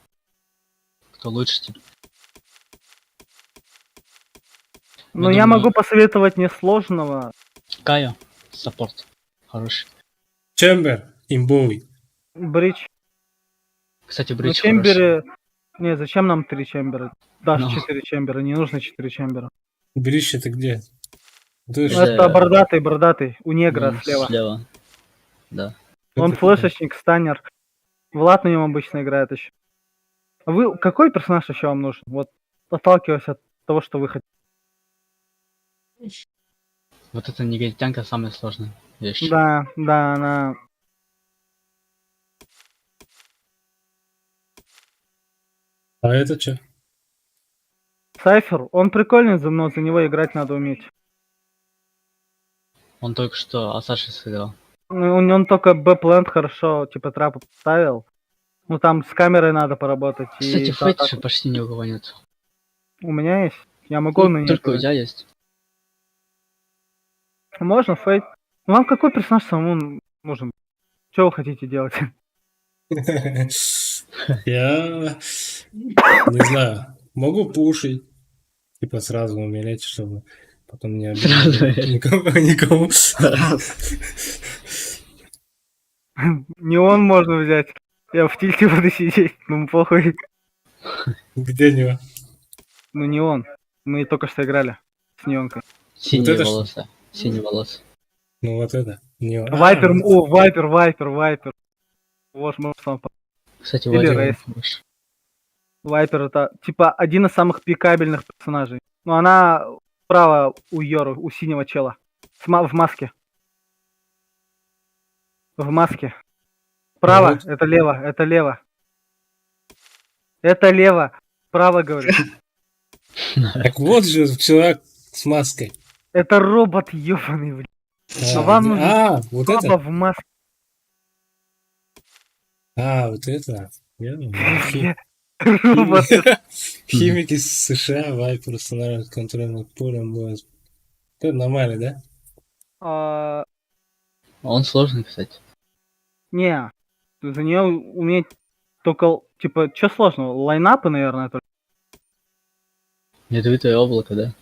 Кто лучше типа. Но Я я думаю- могу посоветовать несложного. Кайо, саппорт. Хороший. Чембер, имбовый. Бридж. Кстати, На бридж хороший. чембере... Не, зачем нам 3 чембера? Даже Ну. 4 чембера, не нужно 4 чембера. Брищ это где? Вот это Ну, что? это бородатый, у негра Ну, слева. Слева. Да. Он Это флешечник, станер. Влад на нем обычно играет еще. А вы, какой персонаж еще вам нужен? Вот, отталкиваясь от того, что вы хотите. Вот эта негритянка самая сложная вещь. Да, да, она... А это что? Сайфер, он прикольный, но за него играть надо уметь. Он только что Асаши сыграл. Ну, он только Б-плент хорошо, типа, трапы поставил. Ну, там с камерой надо поработать. Кстати, и фетиша почти ни у кого нет. У меня есть. Я могу на Ну, нее только у играть. тебя есть. Можно фейт. Ну, вам какой персонаж самому нужен? Что вы хотите делать? Я не знаю. Могу пушить. Типа сразу умереть, чтобы потом не Сразу обидеть никому. Не он можно взять. Я в тильте буду сидеть, ну похуй. Где него? Ну не он. Мы только что играли с неонкой. Синие это что? волосы. Синие волосы. Ну вот это. Не он. Вайпер, о, Вайпер. Вот, может сам. Кстати, Или Вадим Рейс. хороший. Вайпер это типа один из самых пикабельных персонажей. Ну она справа у Йору, у синего чела. В маске. В маске. Справа, Вот. это лево, это лево. Это лево. Право, говорю. Так вот же человек с маской. Это робот ёбаный, блин. А, вам нужно вот Робот это? в маске. Вот это. Я думаю, Робот. Химики из США, Вайпер устанавливают контроль над полем боя. Это нормально, да? А, Он сложный, кстати. Не, за нее уметь только, типа, что сложного? Лайнапы, наверное, только. Ядовитое облако, да?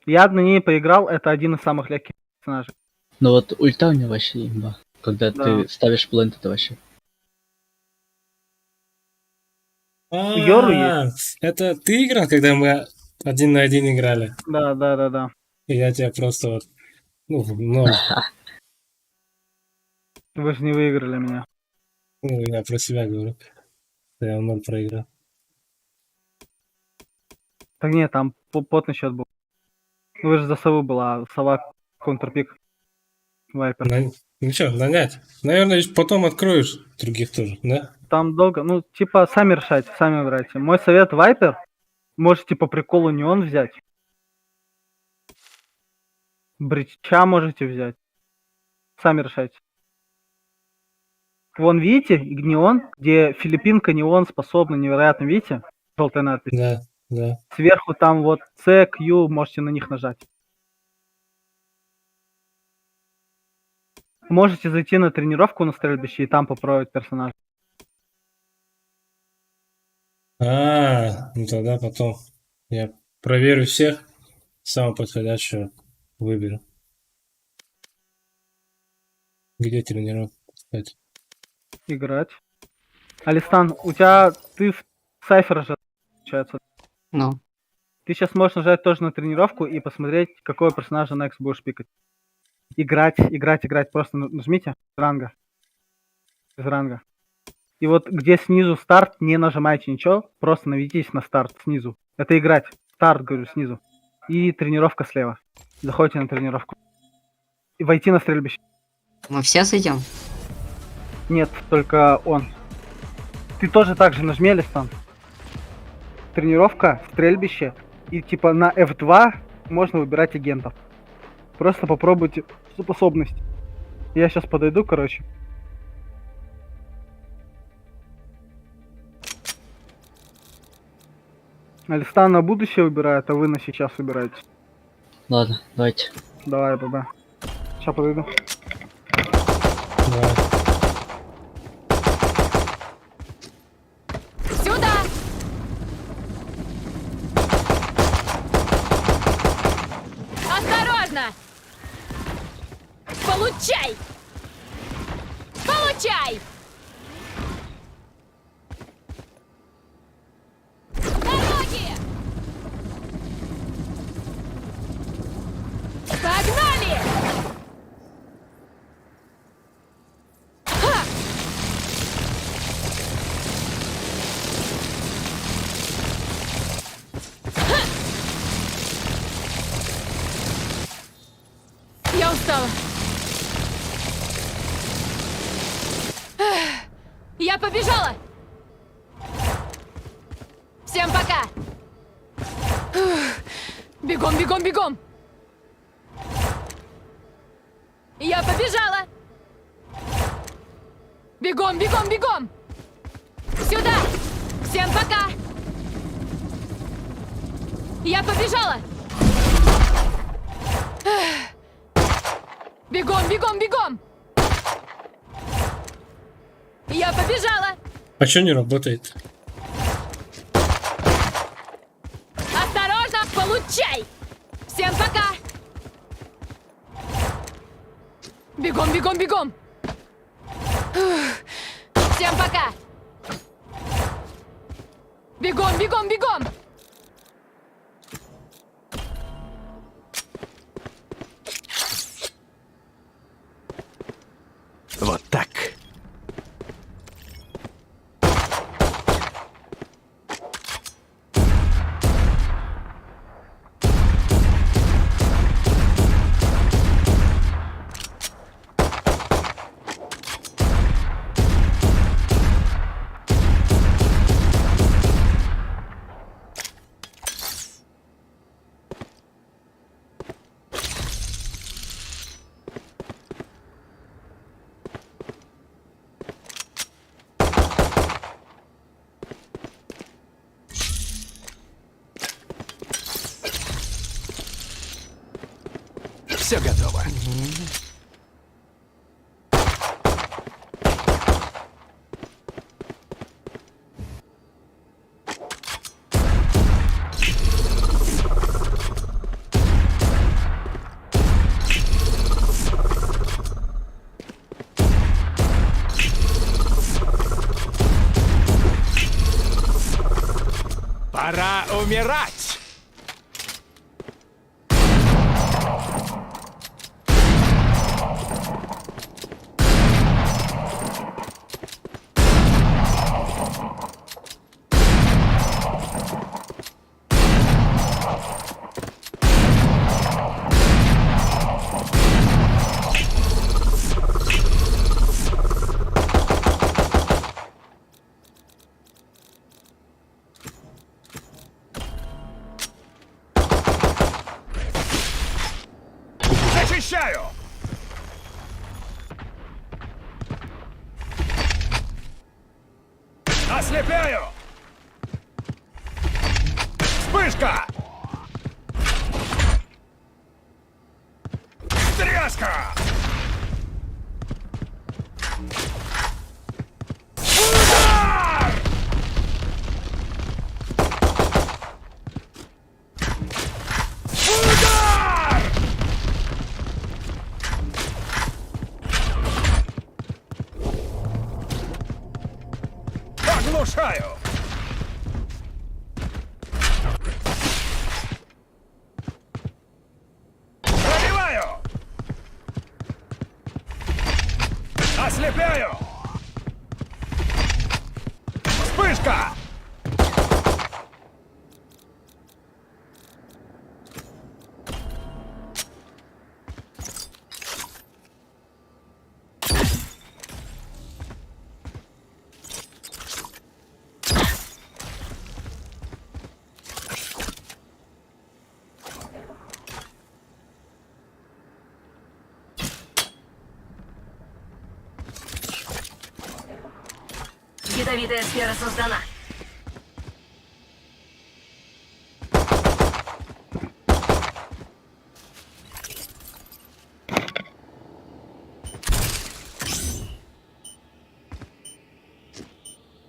Я на ней поиграл, это один из самых легких персонажей. Но вот ульта у него вообще имба. Когда Да. ты ставишь плент, это вообще. Йору есть. Это ты играл, когда мы 1 на 1 играли? Да. И я тебя просто вот, ну, в ноль. Вы же не выиграли меня. Ну, я про себя говорю. Я в 0 проиграл. Так нет, там потный счет был. Ну, вы же за сову была, а сова контрпик. Вайпер. Ну что, нанять? Наверное, потом откроешь других тоже, да? Там долго, ну, типа, сами решайте, сами выбирайте. Мой совет Вайпер. Можете по приколу неон взять. Брича можете взять. Сами решайте. Вон, видите, неон, где филиппинка неон способна невероятно, видите? Желтая надпись. Да. Сверху там вот C, Q, можете на них нажать. Можете зайти на тренировку на стрельбище и там попробовать персонажа. Ну тогда потом я проверю всех, самого подходящего выберу. Где тренировка, кстати? Играть. Алистан, у тебя ты в Сайфер же, получается. Ну, Ты сейчас можешь нажать тоже на тренировку и посмотреть, какого персонажа next будешь пикать. Играть. Просто нажмите ранга. Из ранга. И вот где снизу старт, не нажимайте ничего, просто наведитесь на старт снизу. Это играть. Старт, говорю, снизу. И тренировка слева. Заходите на тренировку. И войти на стрельбище. Мы все зайдем? Нет, только он. Ты тоже так же нажми, Алистан. Тренировка, стрельбище. И типа на F2 можно выбирать агентов. Просто попробуйте способность. Я сейчас подойду, короче. Алистан на будущее выбирает, а вы на сейчас выбираете. Ладно, давайте. Давай, ББ. Сейчас подойду. Давай. Сюда! Осторожно! Получай! Получай! Дороги! Погнали! Ха! Ха! Я устала. Я побежала! Всем пока! Бегом, бегом, бегом! Я побежала! Бегом, бегом, бегом! Сюда! Всем пока! Я побежала! Бегом, бегом, бегом! Я побежала! А что не работает? Осторожно! Получай! Всем пока! Бегом, бегом, бегом! Всем пока! Бегом, бегом, бегом! Вот так. Все готово. Пора умирать! Защищаю! Ослепляю! Вспышка! Тряска! Удар! Удар! Оглушаю! Пробиваю! Ослепляю! Вспышка! Ядовитая сфера создана.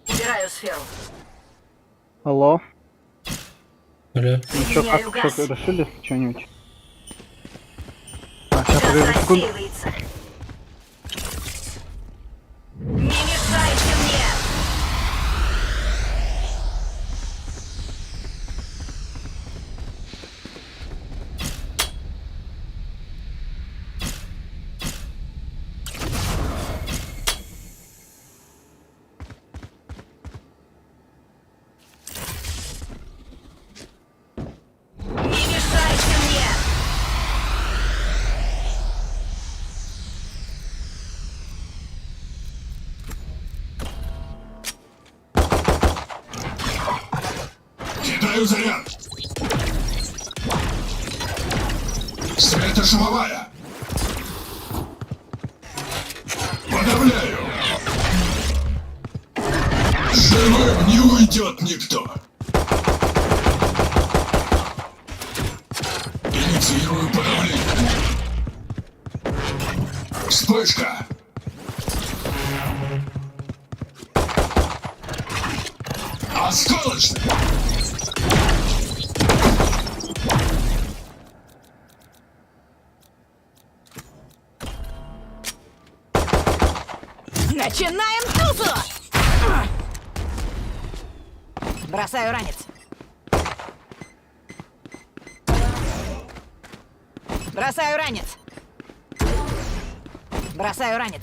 Убираю сферу. Алло. Алло. Ну чё, Применяю как газ. решили что-нибудь? А, сейчас, подожди секунду. Рассеивается. Не мешайте мне! Не мешайте мне! Кидаю заряд! Светошумовая! Подавляю! Живым не уйдет никто! Инициирую подавление! Вспышка! Осколочный! Начинаем тусу! Бросаю ранец. Бросаю ранец. Бросаю ранец.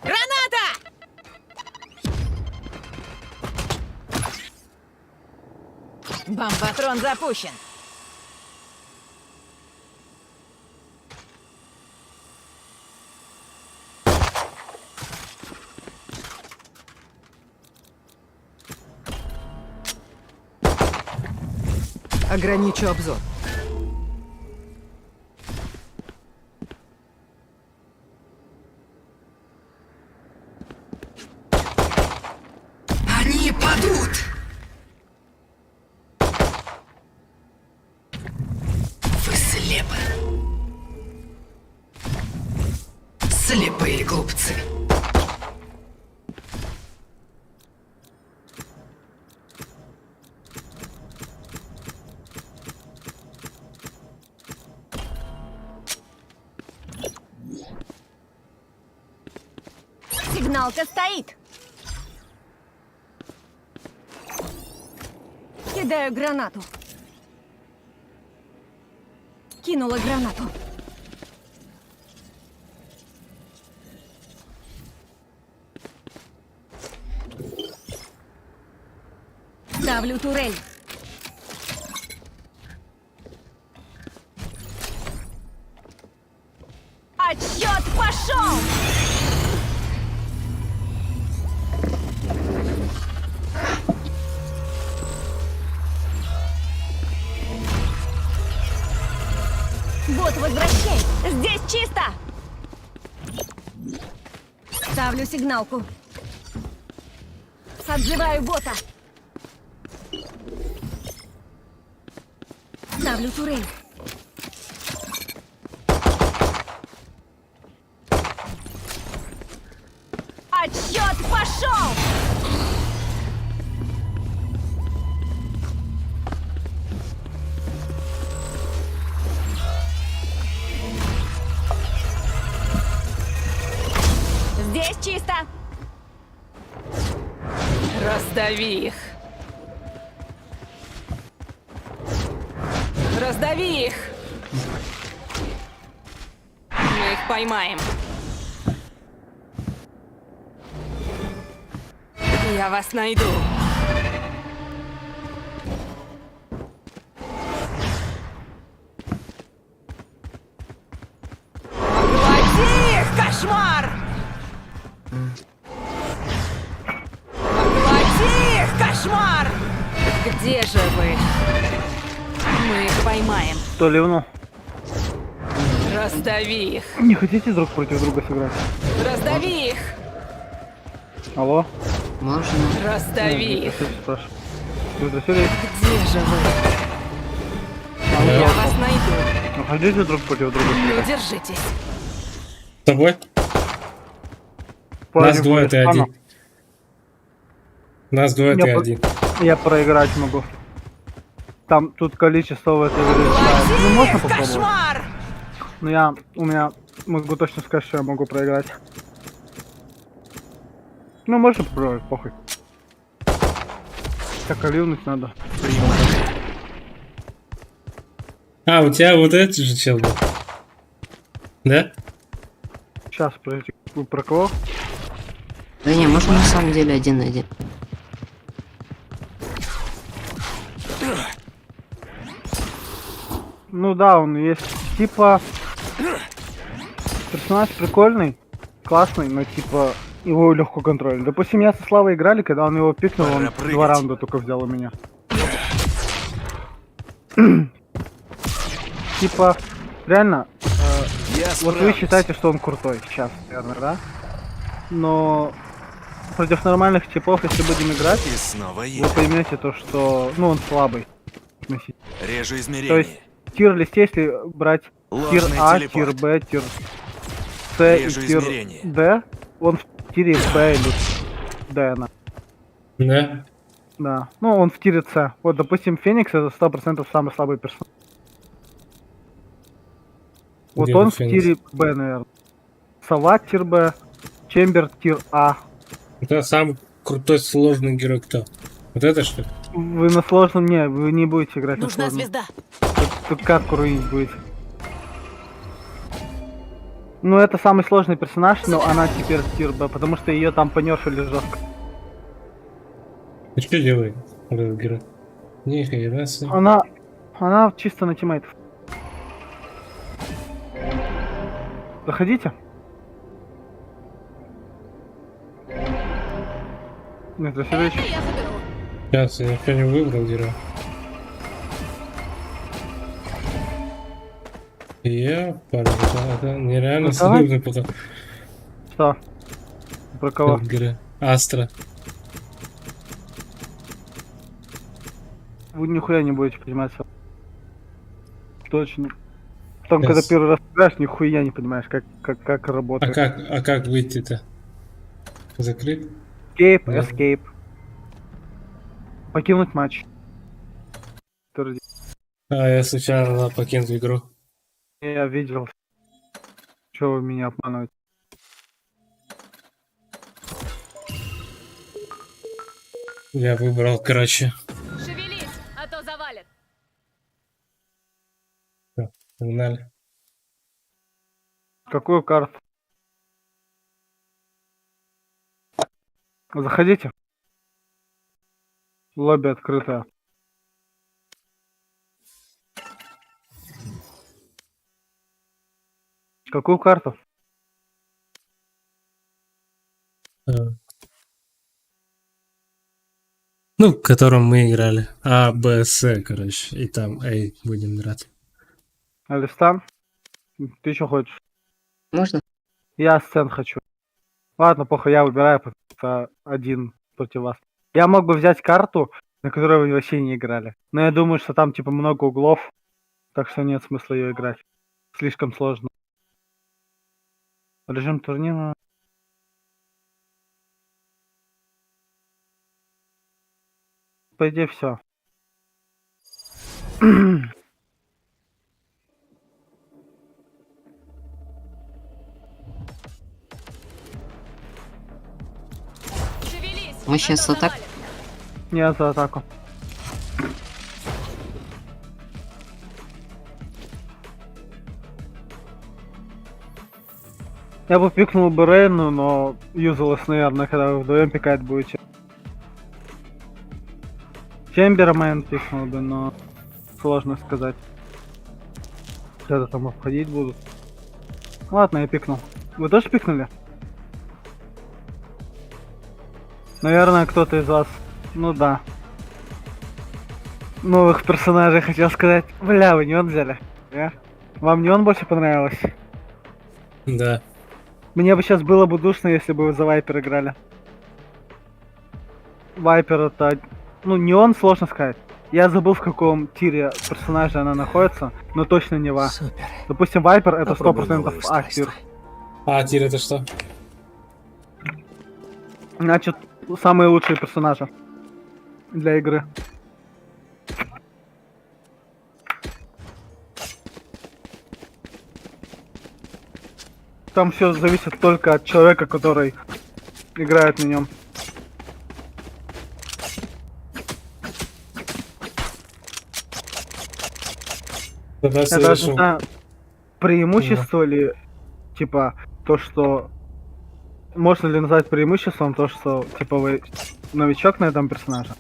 Граната! Бомбатрон запущен. Ограничу обзор. Они падут! Вы слепы. Слепые глупцы. Сигналка стоит. Кидаю гранату. Кинула гранату. Ставлю турель. Отсчет пошел! Вот, возвращай! Здесь чисто! Ставлю сигналку. Отзываю бота. Ставлю турель. Отсчет пошел! Здесь чисто. Раздави их. Раздави их! Мы их поймаем. Я вас найду. Поглоти их, кошмар! Поглоти их, кошмар! Где же вы? Мы их поймаем. Кто ливнул? Раздави их. Не хотите друг против друга сыграть? Раздави их. Алло? Можно? Раздави их. Спрашиваю. Вы засели? Где же вы? Я вас найду. Ну, хотите друг против друга Не сыграть? удержитесь. С тобой? Парень Нас двое, будет ты спаном. один. Нас двое, Я ты по- один. Я проиграть могу. Там тут количество в этой игре решает. Ну можно попробовать? Кошмар! Но у меня могу точно сказать, что я могу проиграть. Ну можно попробовать, похуй. Так, оливнуть надо. А, у тебя вот этот же чел был? Да? Сейчас, подожди, вы про кого? Да не, можно на самом деле 1-1. Ну да, он есть. Типа... Персонаж прикольный, классный, но типа... Его легко контролить. Допустим, я со Славой играли, когда он его пикнул, он Пора прыгать. 2 раунда только взял у меня. Типа, реально, Я вот вы справлюсь. считаете, что он крутой сейчас, наверное, да? Но против нормальных типов, если будем играть, И снова вы я. поймете то, что, ну, он слабый. относительно. Режу То есть измерение. тир-листе, если брать тир Ложный А, телепорт. тир Б, тир С и Режу тир измерение. Д, он в тире Б или Д, Да. да. Ну, он в тире С. Вот, допустим, Феникс это 100% самый слабый персонаж. Вот Где он этот в Феникс? тире Б, наверное. Сова тир Б, Чембер тир А. Это самый крутой сложный герой кто? Вот это что ли? Вы на сложном, не, вы не будете играть Нужна на сложном. звезда. Тут катку руинить будете. Ну, это самый сложный персонаж, но она теперь тир Б, потому что ее там понерфили жестко. Ты что делает вот этот герой? Ни хера себе. Она чисто на тиммейтов. Заходите. Нет, Васильевич. Сейчас я еще не выбрал героя. Я пожалуйста, это нереально Ну, давай. сложный пока. Что? Про кого? этот герой. Астра. Вы нихуя не будете подниматься. Точно. Потом, Yes. когда первый раз играешь, нихуя не понимаешь, как А работает. как выйти-то? Закрыть? Escape, Да. escape. Покинуть матч. Подтвердить. А, я случайно покинул игру. Я видел. Чего вы меня обманываете? Я выбрал, короче. Шевелись, а то завалит. Погнали. Какую карту? Заходите. Лобби открытое. Какую карту? А. Ну, в котором мы играли. А, Б, С, короче. И там A будем драться. Алистан? Ты что хочешь? Можно? Я сцен хочу. Ладно, похуй, я выбираю, потому что один против вас. Я мог бы взять карту, на которой вы вообще не играли. Но я думаю, что там типа много углов, так что нет смысла ее играть. Слишком сложно. Режим турнира. По идее, все. Шевелись, Мы а щас то вот так- завалит. Я за атаку. Я бы пикнул бы Рейну, но юзалось, наверное, когда вы вдвоем пикать будете. Чембермен пикнул бы, но сложно сказать. Когда там обходить будут. Ладно, я пикнул. Вы тоже пикнули? Наверное, кто-то из вас. Ну да. Новых персонажей хотел сказать. Бля, вы не он взяли? Вам не он больше понравилось? Да. Мне бы сейчас было бы душно, если бы вы за Вайпер играли. Вайпер это... Ну, не он, сложно сказать. Я забыл, в каком тире персонажа она находится, но точно не Ва. Супер. Допустим, Вайпер это Попробуй 100% новое А устройство. тир. А, Тир это что? Значит, самые лучшие персонажи для игры. Там все зависит только от человека, который играет на нем. Я даже Я даже слышу. не знаю, преимущество ли, типа, то, что... Можно ли назвать преимуществом то, что, типа, вы новичок на этом персонаже?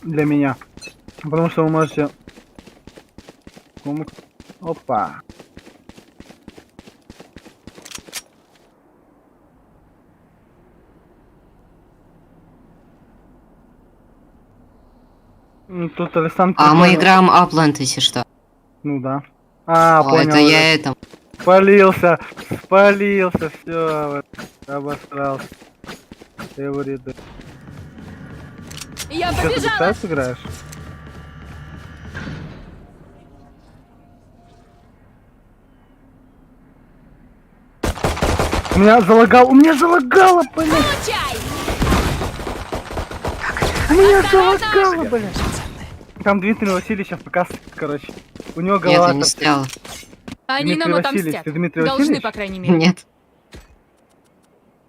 Для меня. Потому что вы можете... Опа. Тут Александр... А мы прикольно. играем Upland, если что. Ну да. А, О, понял. это я это. Спалился, все, обосрался. Эвриды. Я Что, ты побежала! Битайс играешь? У меня залагало, блядь! Получай! У меня залагало, блядь! Там Дмитрий Васильевич АФК, короче. У него Нет, голова... я не стреляла. Они Дмитрий нам Васильевич, отомстят. ты Дмитрий Должны, Васильевич? по крайней мере. Нет.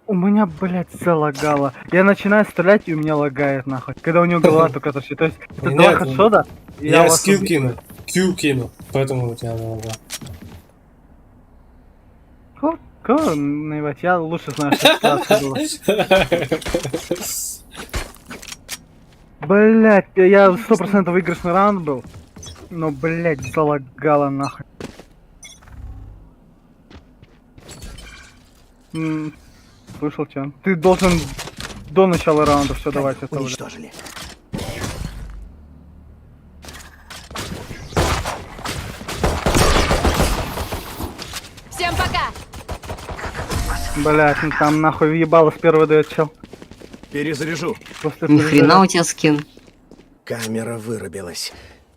У меня, блядь, залагало. Я начинаю стрелять, и у меня лагает, нахуй. Когда у него голова только торчит. То есть, это два Нет, хедшота, и Я вас скилл убью. кину. Q кину. Поэтому у тебя много. Кого наебать? Я лучше знаю, что ситуация была. Блять, я 100% выигрышный раунд был. Но, блять, залагало нахуй. Слышал, чё? Ты должен до начала раунда все давать это, блядь. Уничтожили. Всем пока! Блять, ну там нахуй въебало с первого дает чел. Перезаряжу. После Ни хрена у тебя скин. Камера вырубилась.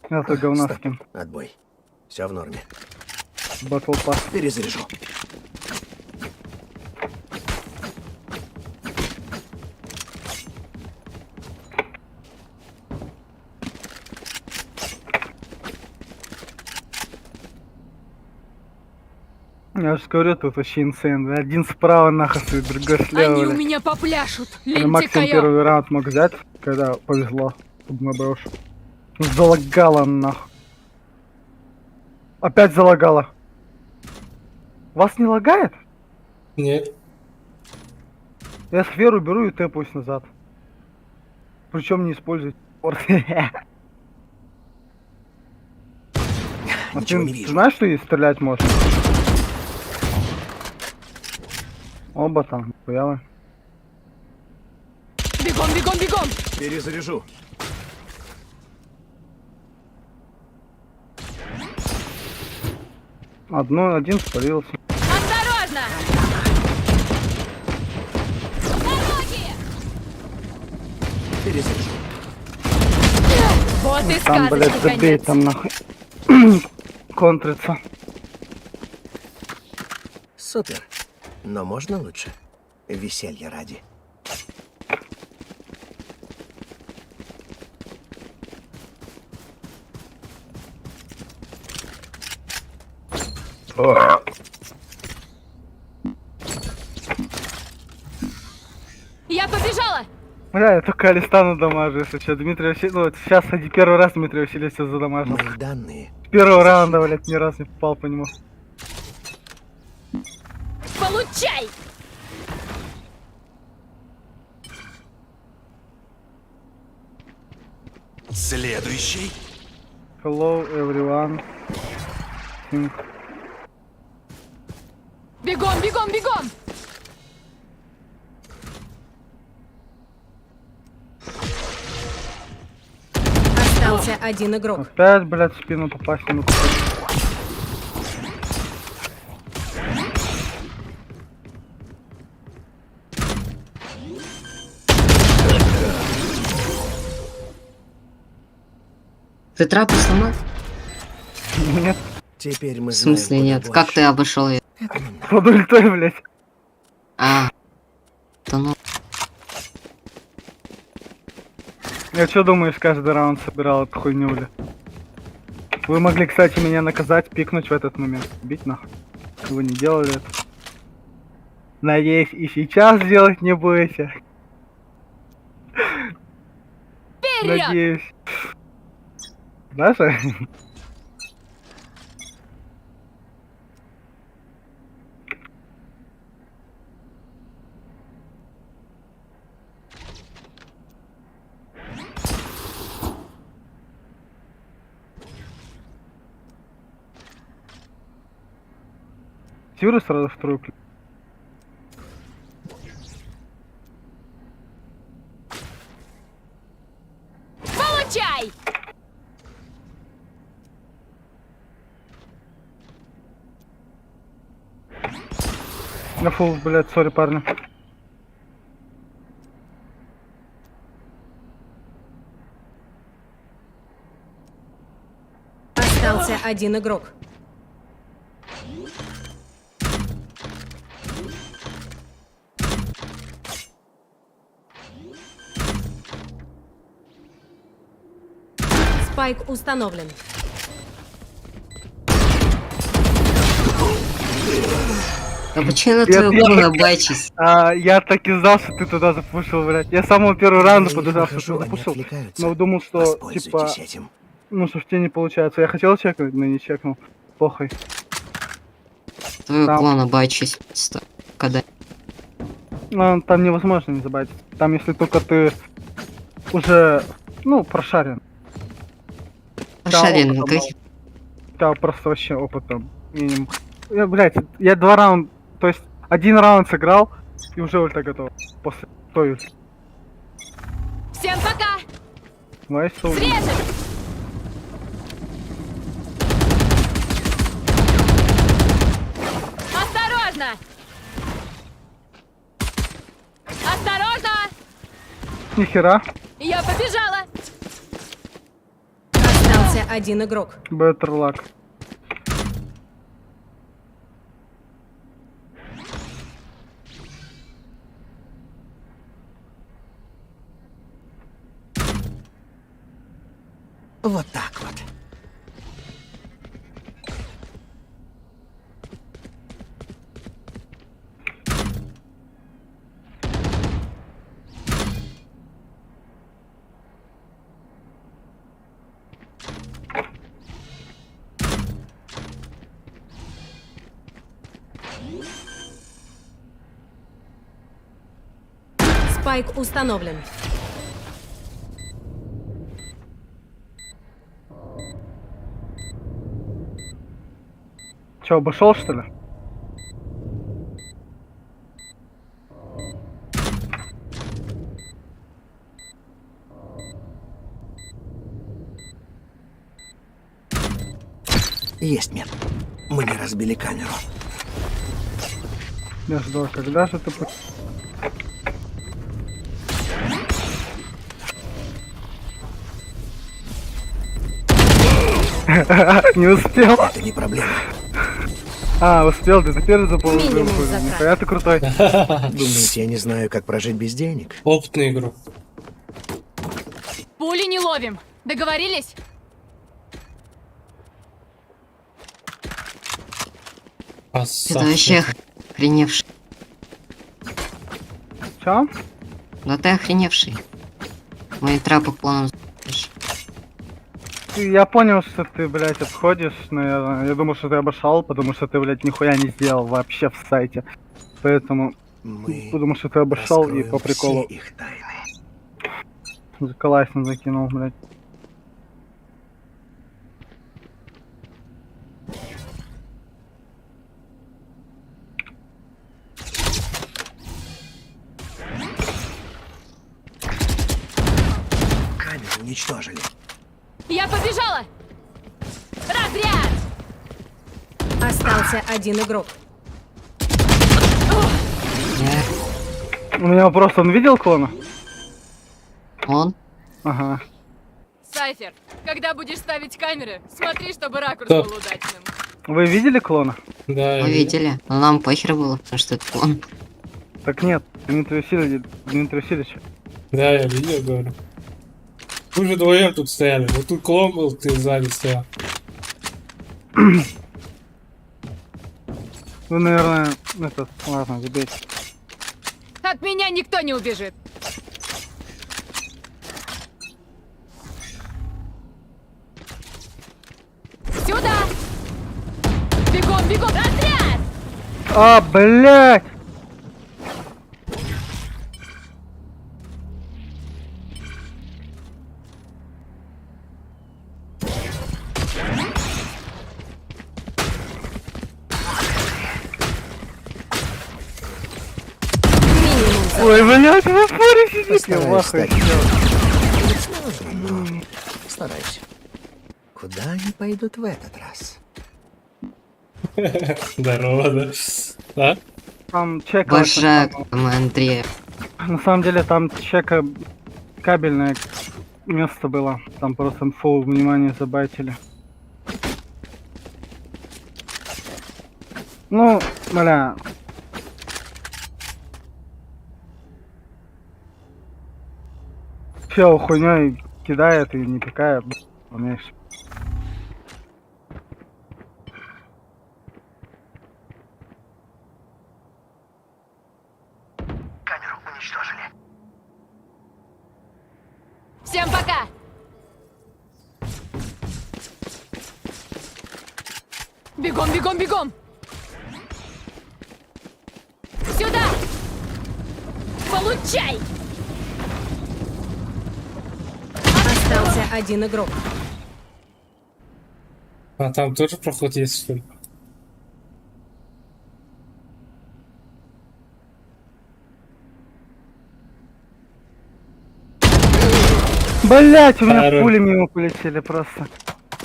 Это говно Стоп. с кем. Отбой. Все в норме. Батл пас. Перезаряжу. Я же говорю, тут вообще инсейн. Блядь. Один справа нахуй, другой слева, Они у блядь. меня попляшут. Я максимум Лентикаю. первый раунд мог взять, когда повезло. Чтобы наброс. Залагало нахуй. Опять залагало. Вас не лагает? Нет. Я сферу беру и тэпаюсь назад. Причем не использую порт. А Ничего не ты вижу. знаешь, что ей стрелять можно? Оба там, хуялы. Бегом, бегом, бегом! Перезаряжу. Один спалился. Осторожно! Дороги! Перезаряжу. Вот и Там, блядь, сказочный забей конец. там нахуй. Контрится. Супер. Но можно лучше. Веселье ради. Я побежала! Бля, я только Алистану дамажу, если что. Дмитрий Васильевич, ну вот сейчас первый раз Дмитрий Васильевич всё задамажил. Мои данные. С первого раунда, блядь, ни разу не попал по нему. Получай! Следующий. Hello, everyone. Think. Бегом, бегом, бегом! Остался один игрок. Опять, блядь, в спину попасть не могу. Ты трапу сломал? Нет, Теперь мы В знаем, смысле куда нет? больше. Как ты обошел ее? Это не надо. под ультой, блядь. А, то ну. Я что думаешь, каждый раунд собирал эту хуйню, бля? Вы могли, кстати, меня наказать, пикнуть в этот момент. Бить нахуй. Вы не делали это. Надеюсь, и сейчас делать не будете. Вперед! Надеюсь. Даша? Тюры сразу вторую клик. Получай! На фул, блядь, сори, парни. Остался один игрок. Спайк установлен. А почему на Я- твою я- голову бачись? Я так и знал, что ты туда запушил, блядь. Я с самого первого раунда Я подождал, не что выхожу, ты они запушил. отвлекаются. Но думал, что, Воспользуйтесь типа, этим. ну, что в тебе не получается. Я хотел чекнуть, но не чекнул. Похуй. Твою Там. клону бачись. Когда? Ну, там невозможно не забайтить. Там, если только ты уже, ну, прошарен. Шарин, опытом как... У тебя просто вообще опытом минимум. Я, блядь, я 2 раунда, то есть 1 раунд сыграл, и уже ульта готова. После той ульты. Всем пока! Знаешь, что? Срежем! Осторожно! Осторожно! Нихера. Я побежала! Остался один игрок. Better luck. Вот так вот. Спайк установлен. Че, обошел что ли? Есть мент. Мы не разбили камеру. Я ждал, когда же ты... Не успел. Это не проблема. А, успел, ты теперь заполнил. Минимум затрат. Нихуя ты крутой. Думаете, я не знаю, как прожить без денег? Опытный игрок. Пули не ловим. Договорились? Это вообще охреневший. Чё? Да ты охреневший. Мои трапы клоном за***ешь. Я понял, что ты, блядь, обходишь, наверное. Я думал, что ты обошел, потому что ты, блядь, нихуя не сделал вообще в сайте. Поэтому Мы думаю, что ты обошел и раскроем по приколу все их тайны. классно закинул, блядь. Камеру уничтожили. Я побежала! Разряд! Остался один игрок. У меня вопрос, он видел клона? Он? Ага. Сайфер, когда будешь ставить камеры, смотри, чтобы ракурс Да. был удачным. Вы видели клона? Да, Мы видели. Но нам похер было, потому что это он. Так нет, Дмитрий Васильевич. да, я видел, говорю. Вы же вдвоем тут стояли. Вот тут клон был, ты сзади стоял. Вы, наверное, ладно, забейте. От меня никто не убежит. Сюда! Бегом, бегом! Разряд! А, блядь! Ой, блядь, вы в споре сидите, Постараюсь вахуй. стать но стараюсь. Куда они пойдут в этот раз? Здорово, да? А? Там чека... Боже, мы Андрея. На самом деле там чека кабельное место было. Там просто фул внимание забайтили. Ну, бля. Все хуйней кидает и не пикает, умеешь. Камеру уничтожили. Всем пока! Бегом, бегом, бегом! Сюда! Получай! Остался один игрок. А там тоже проход есть, что ли? Блять, у меня Хорош. пули мимо полетели просто.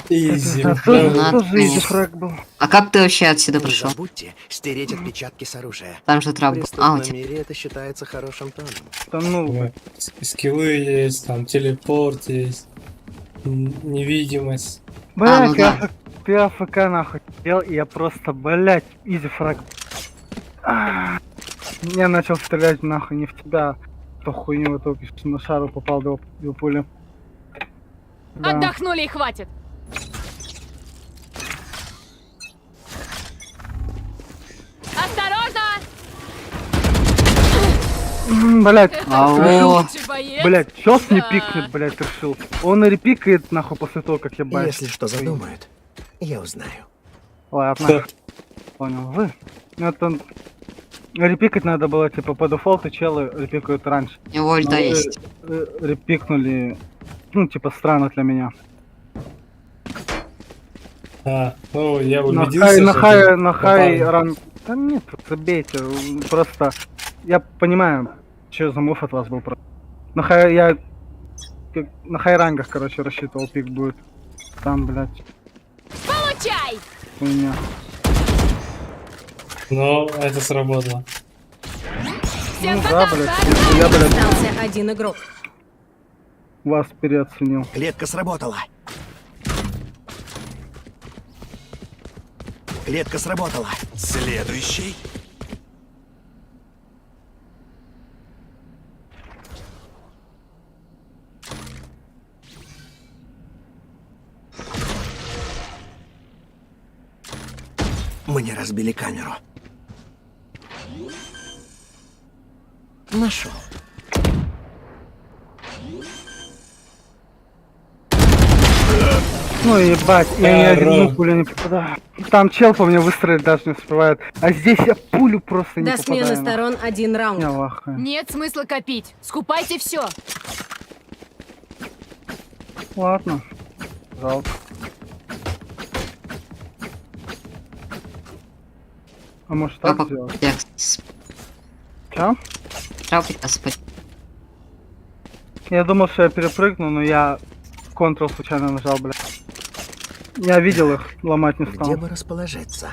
Изи. Это да. тоже изи фраг был. А как ты вообще отсюда Не пришел? забудьте стереть отпечатки с оружия. Там же В трап был. А, у преступном тебя. мире это считается хорошим тоном. Да ну, Скиллы есть, там телепорт есть. Невидимость. блять, ну да. ты АФК нахуй сидел, и я просто, блять, изи фраг. Я начал стрелять нахуй не в тебя, то хуйню в итоге на шару попал до пули. Да. Отдохнули и хватит. Осторожно! Блять, Ау. Лучший боец. блять, сейчас не Да. пикнет, блять, решил. Он и репикает нахуй после того, как я бачу. Если что задумают, я узнаю. Ладно, Да. понял. Вы? Ну, это репикать надо было, типа, по дефолту челы репикают раньше. У него ульта Но вы, есть. репикнули, ну, типа, странно для меня. А, ну я На убедился, хай, на что хай, ты на хай попал. ран... Да нет, забейте, просто... Я понимаю, что за мув от вас был просто. На хай, я... На хай рангах, короче, рассчитывал, пик будет. Там, блядь, Получай! хуйня. Но это сработало. Всем Ну пока! да, блядь, я, блядь, Остался один игрок. вас переоценил. Клетка сработала. Клетка сработала. Следующий. Мы не разбили камеру. Нашел. Ну ебать, я ни Здорово. одну пулю не попадаю. Там чел по мне выстрелить даже не успевает. А здесь я пулю просто не До смены попадаю. сторон 1 Я раунд. лахаю. Нет смысла копить. Скупайте все. Ладно. Жалко. А может так Папа, сделать? я Чё? трапика спать. Я думал, что я перепрыгну, но я Ctrl случайно нажал, блядь. Я видел их, ломать не стал. Где бы расположиться?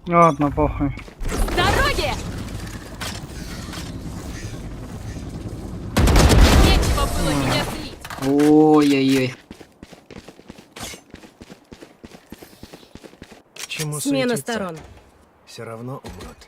Ладно, похуй. С дороги! Нечего было меня злить. Ой-ой-ой. Чему Смена суетиться? сторон. Все равно умрут.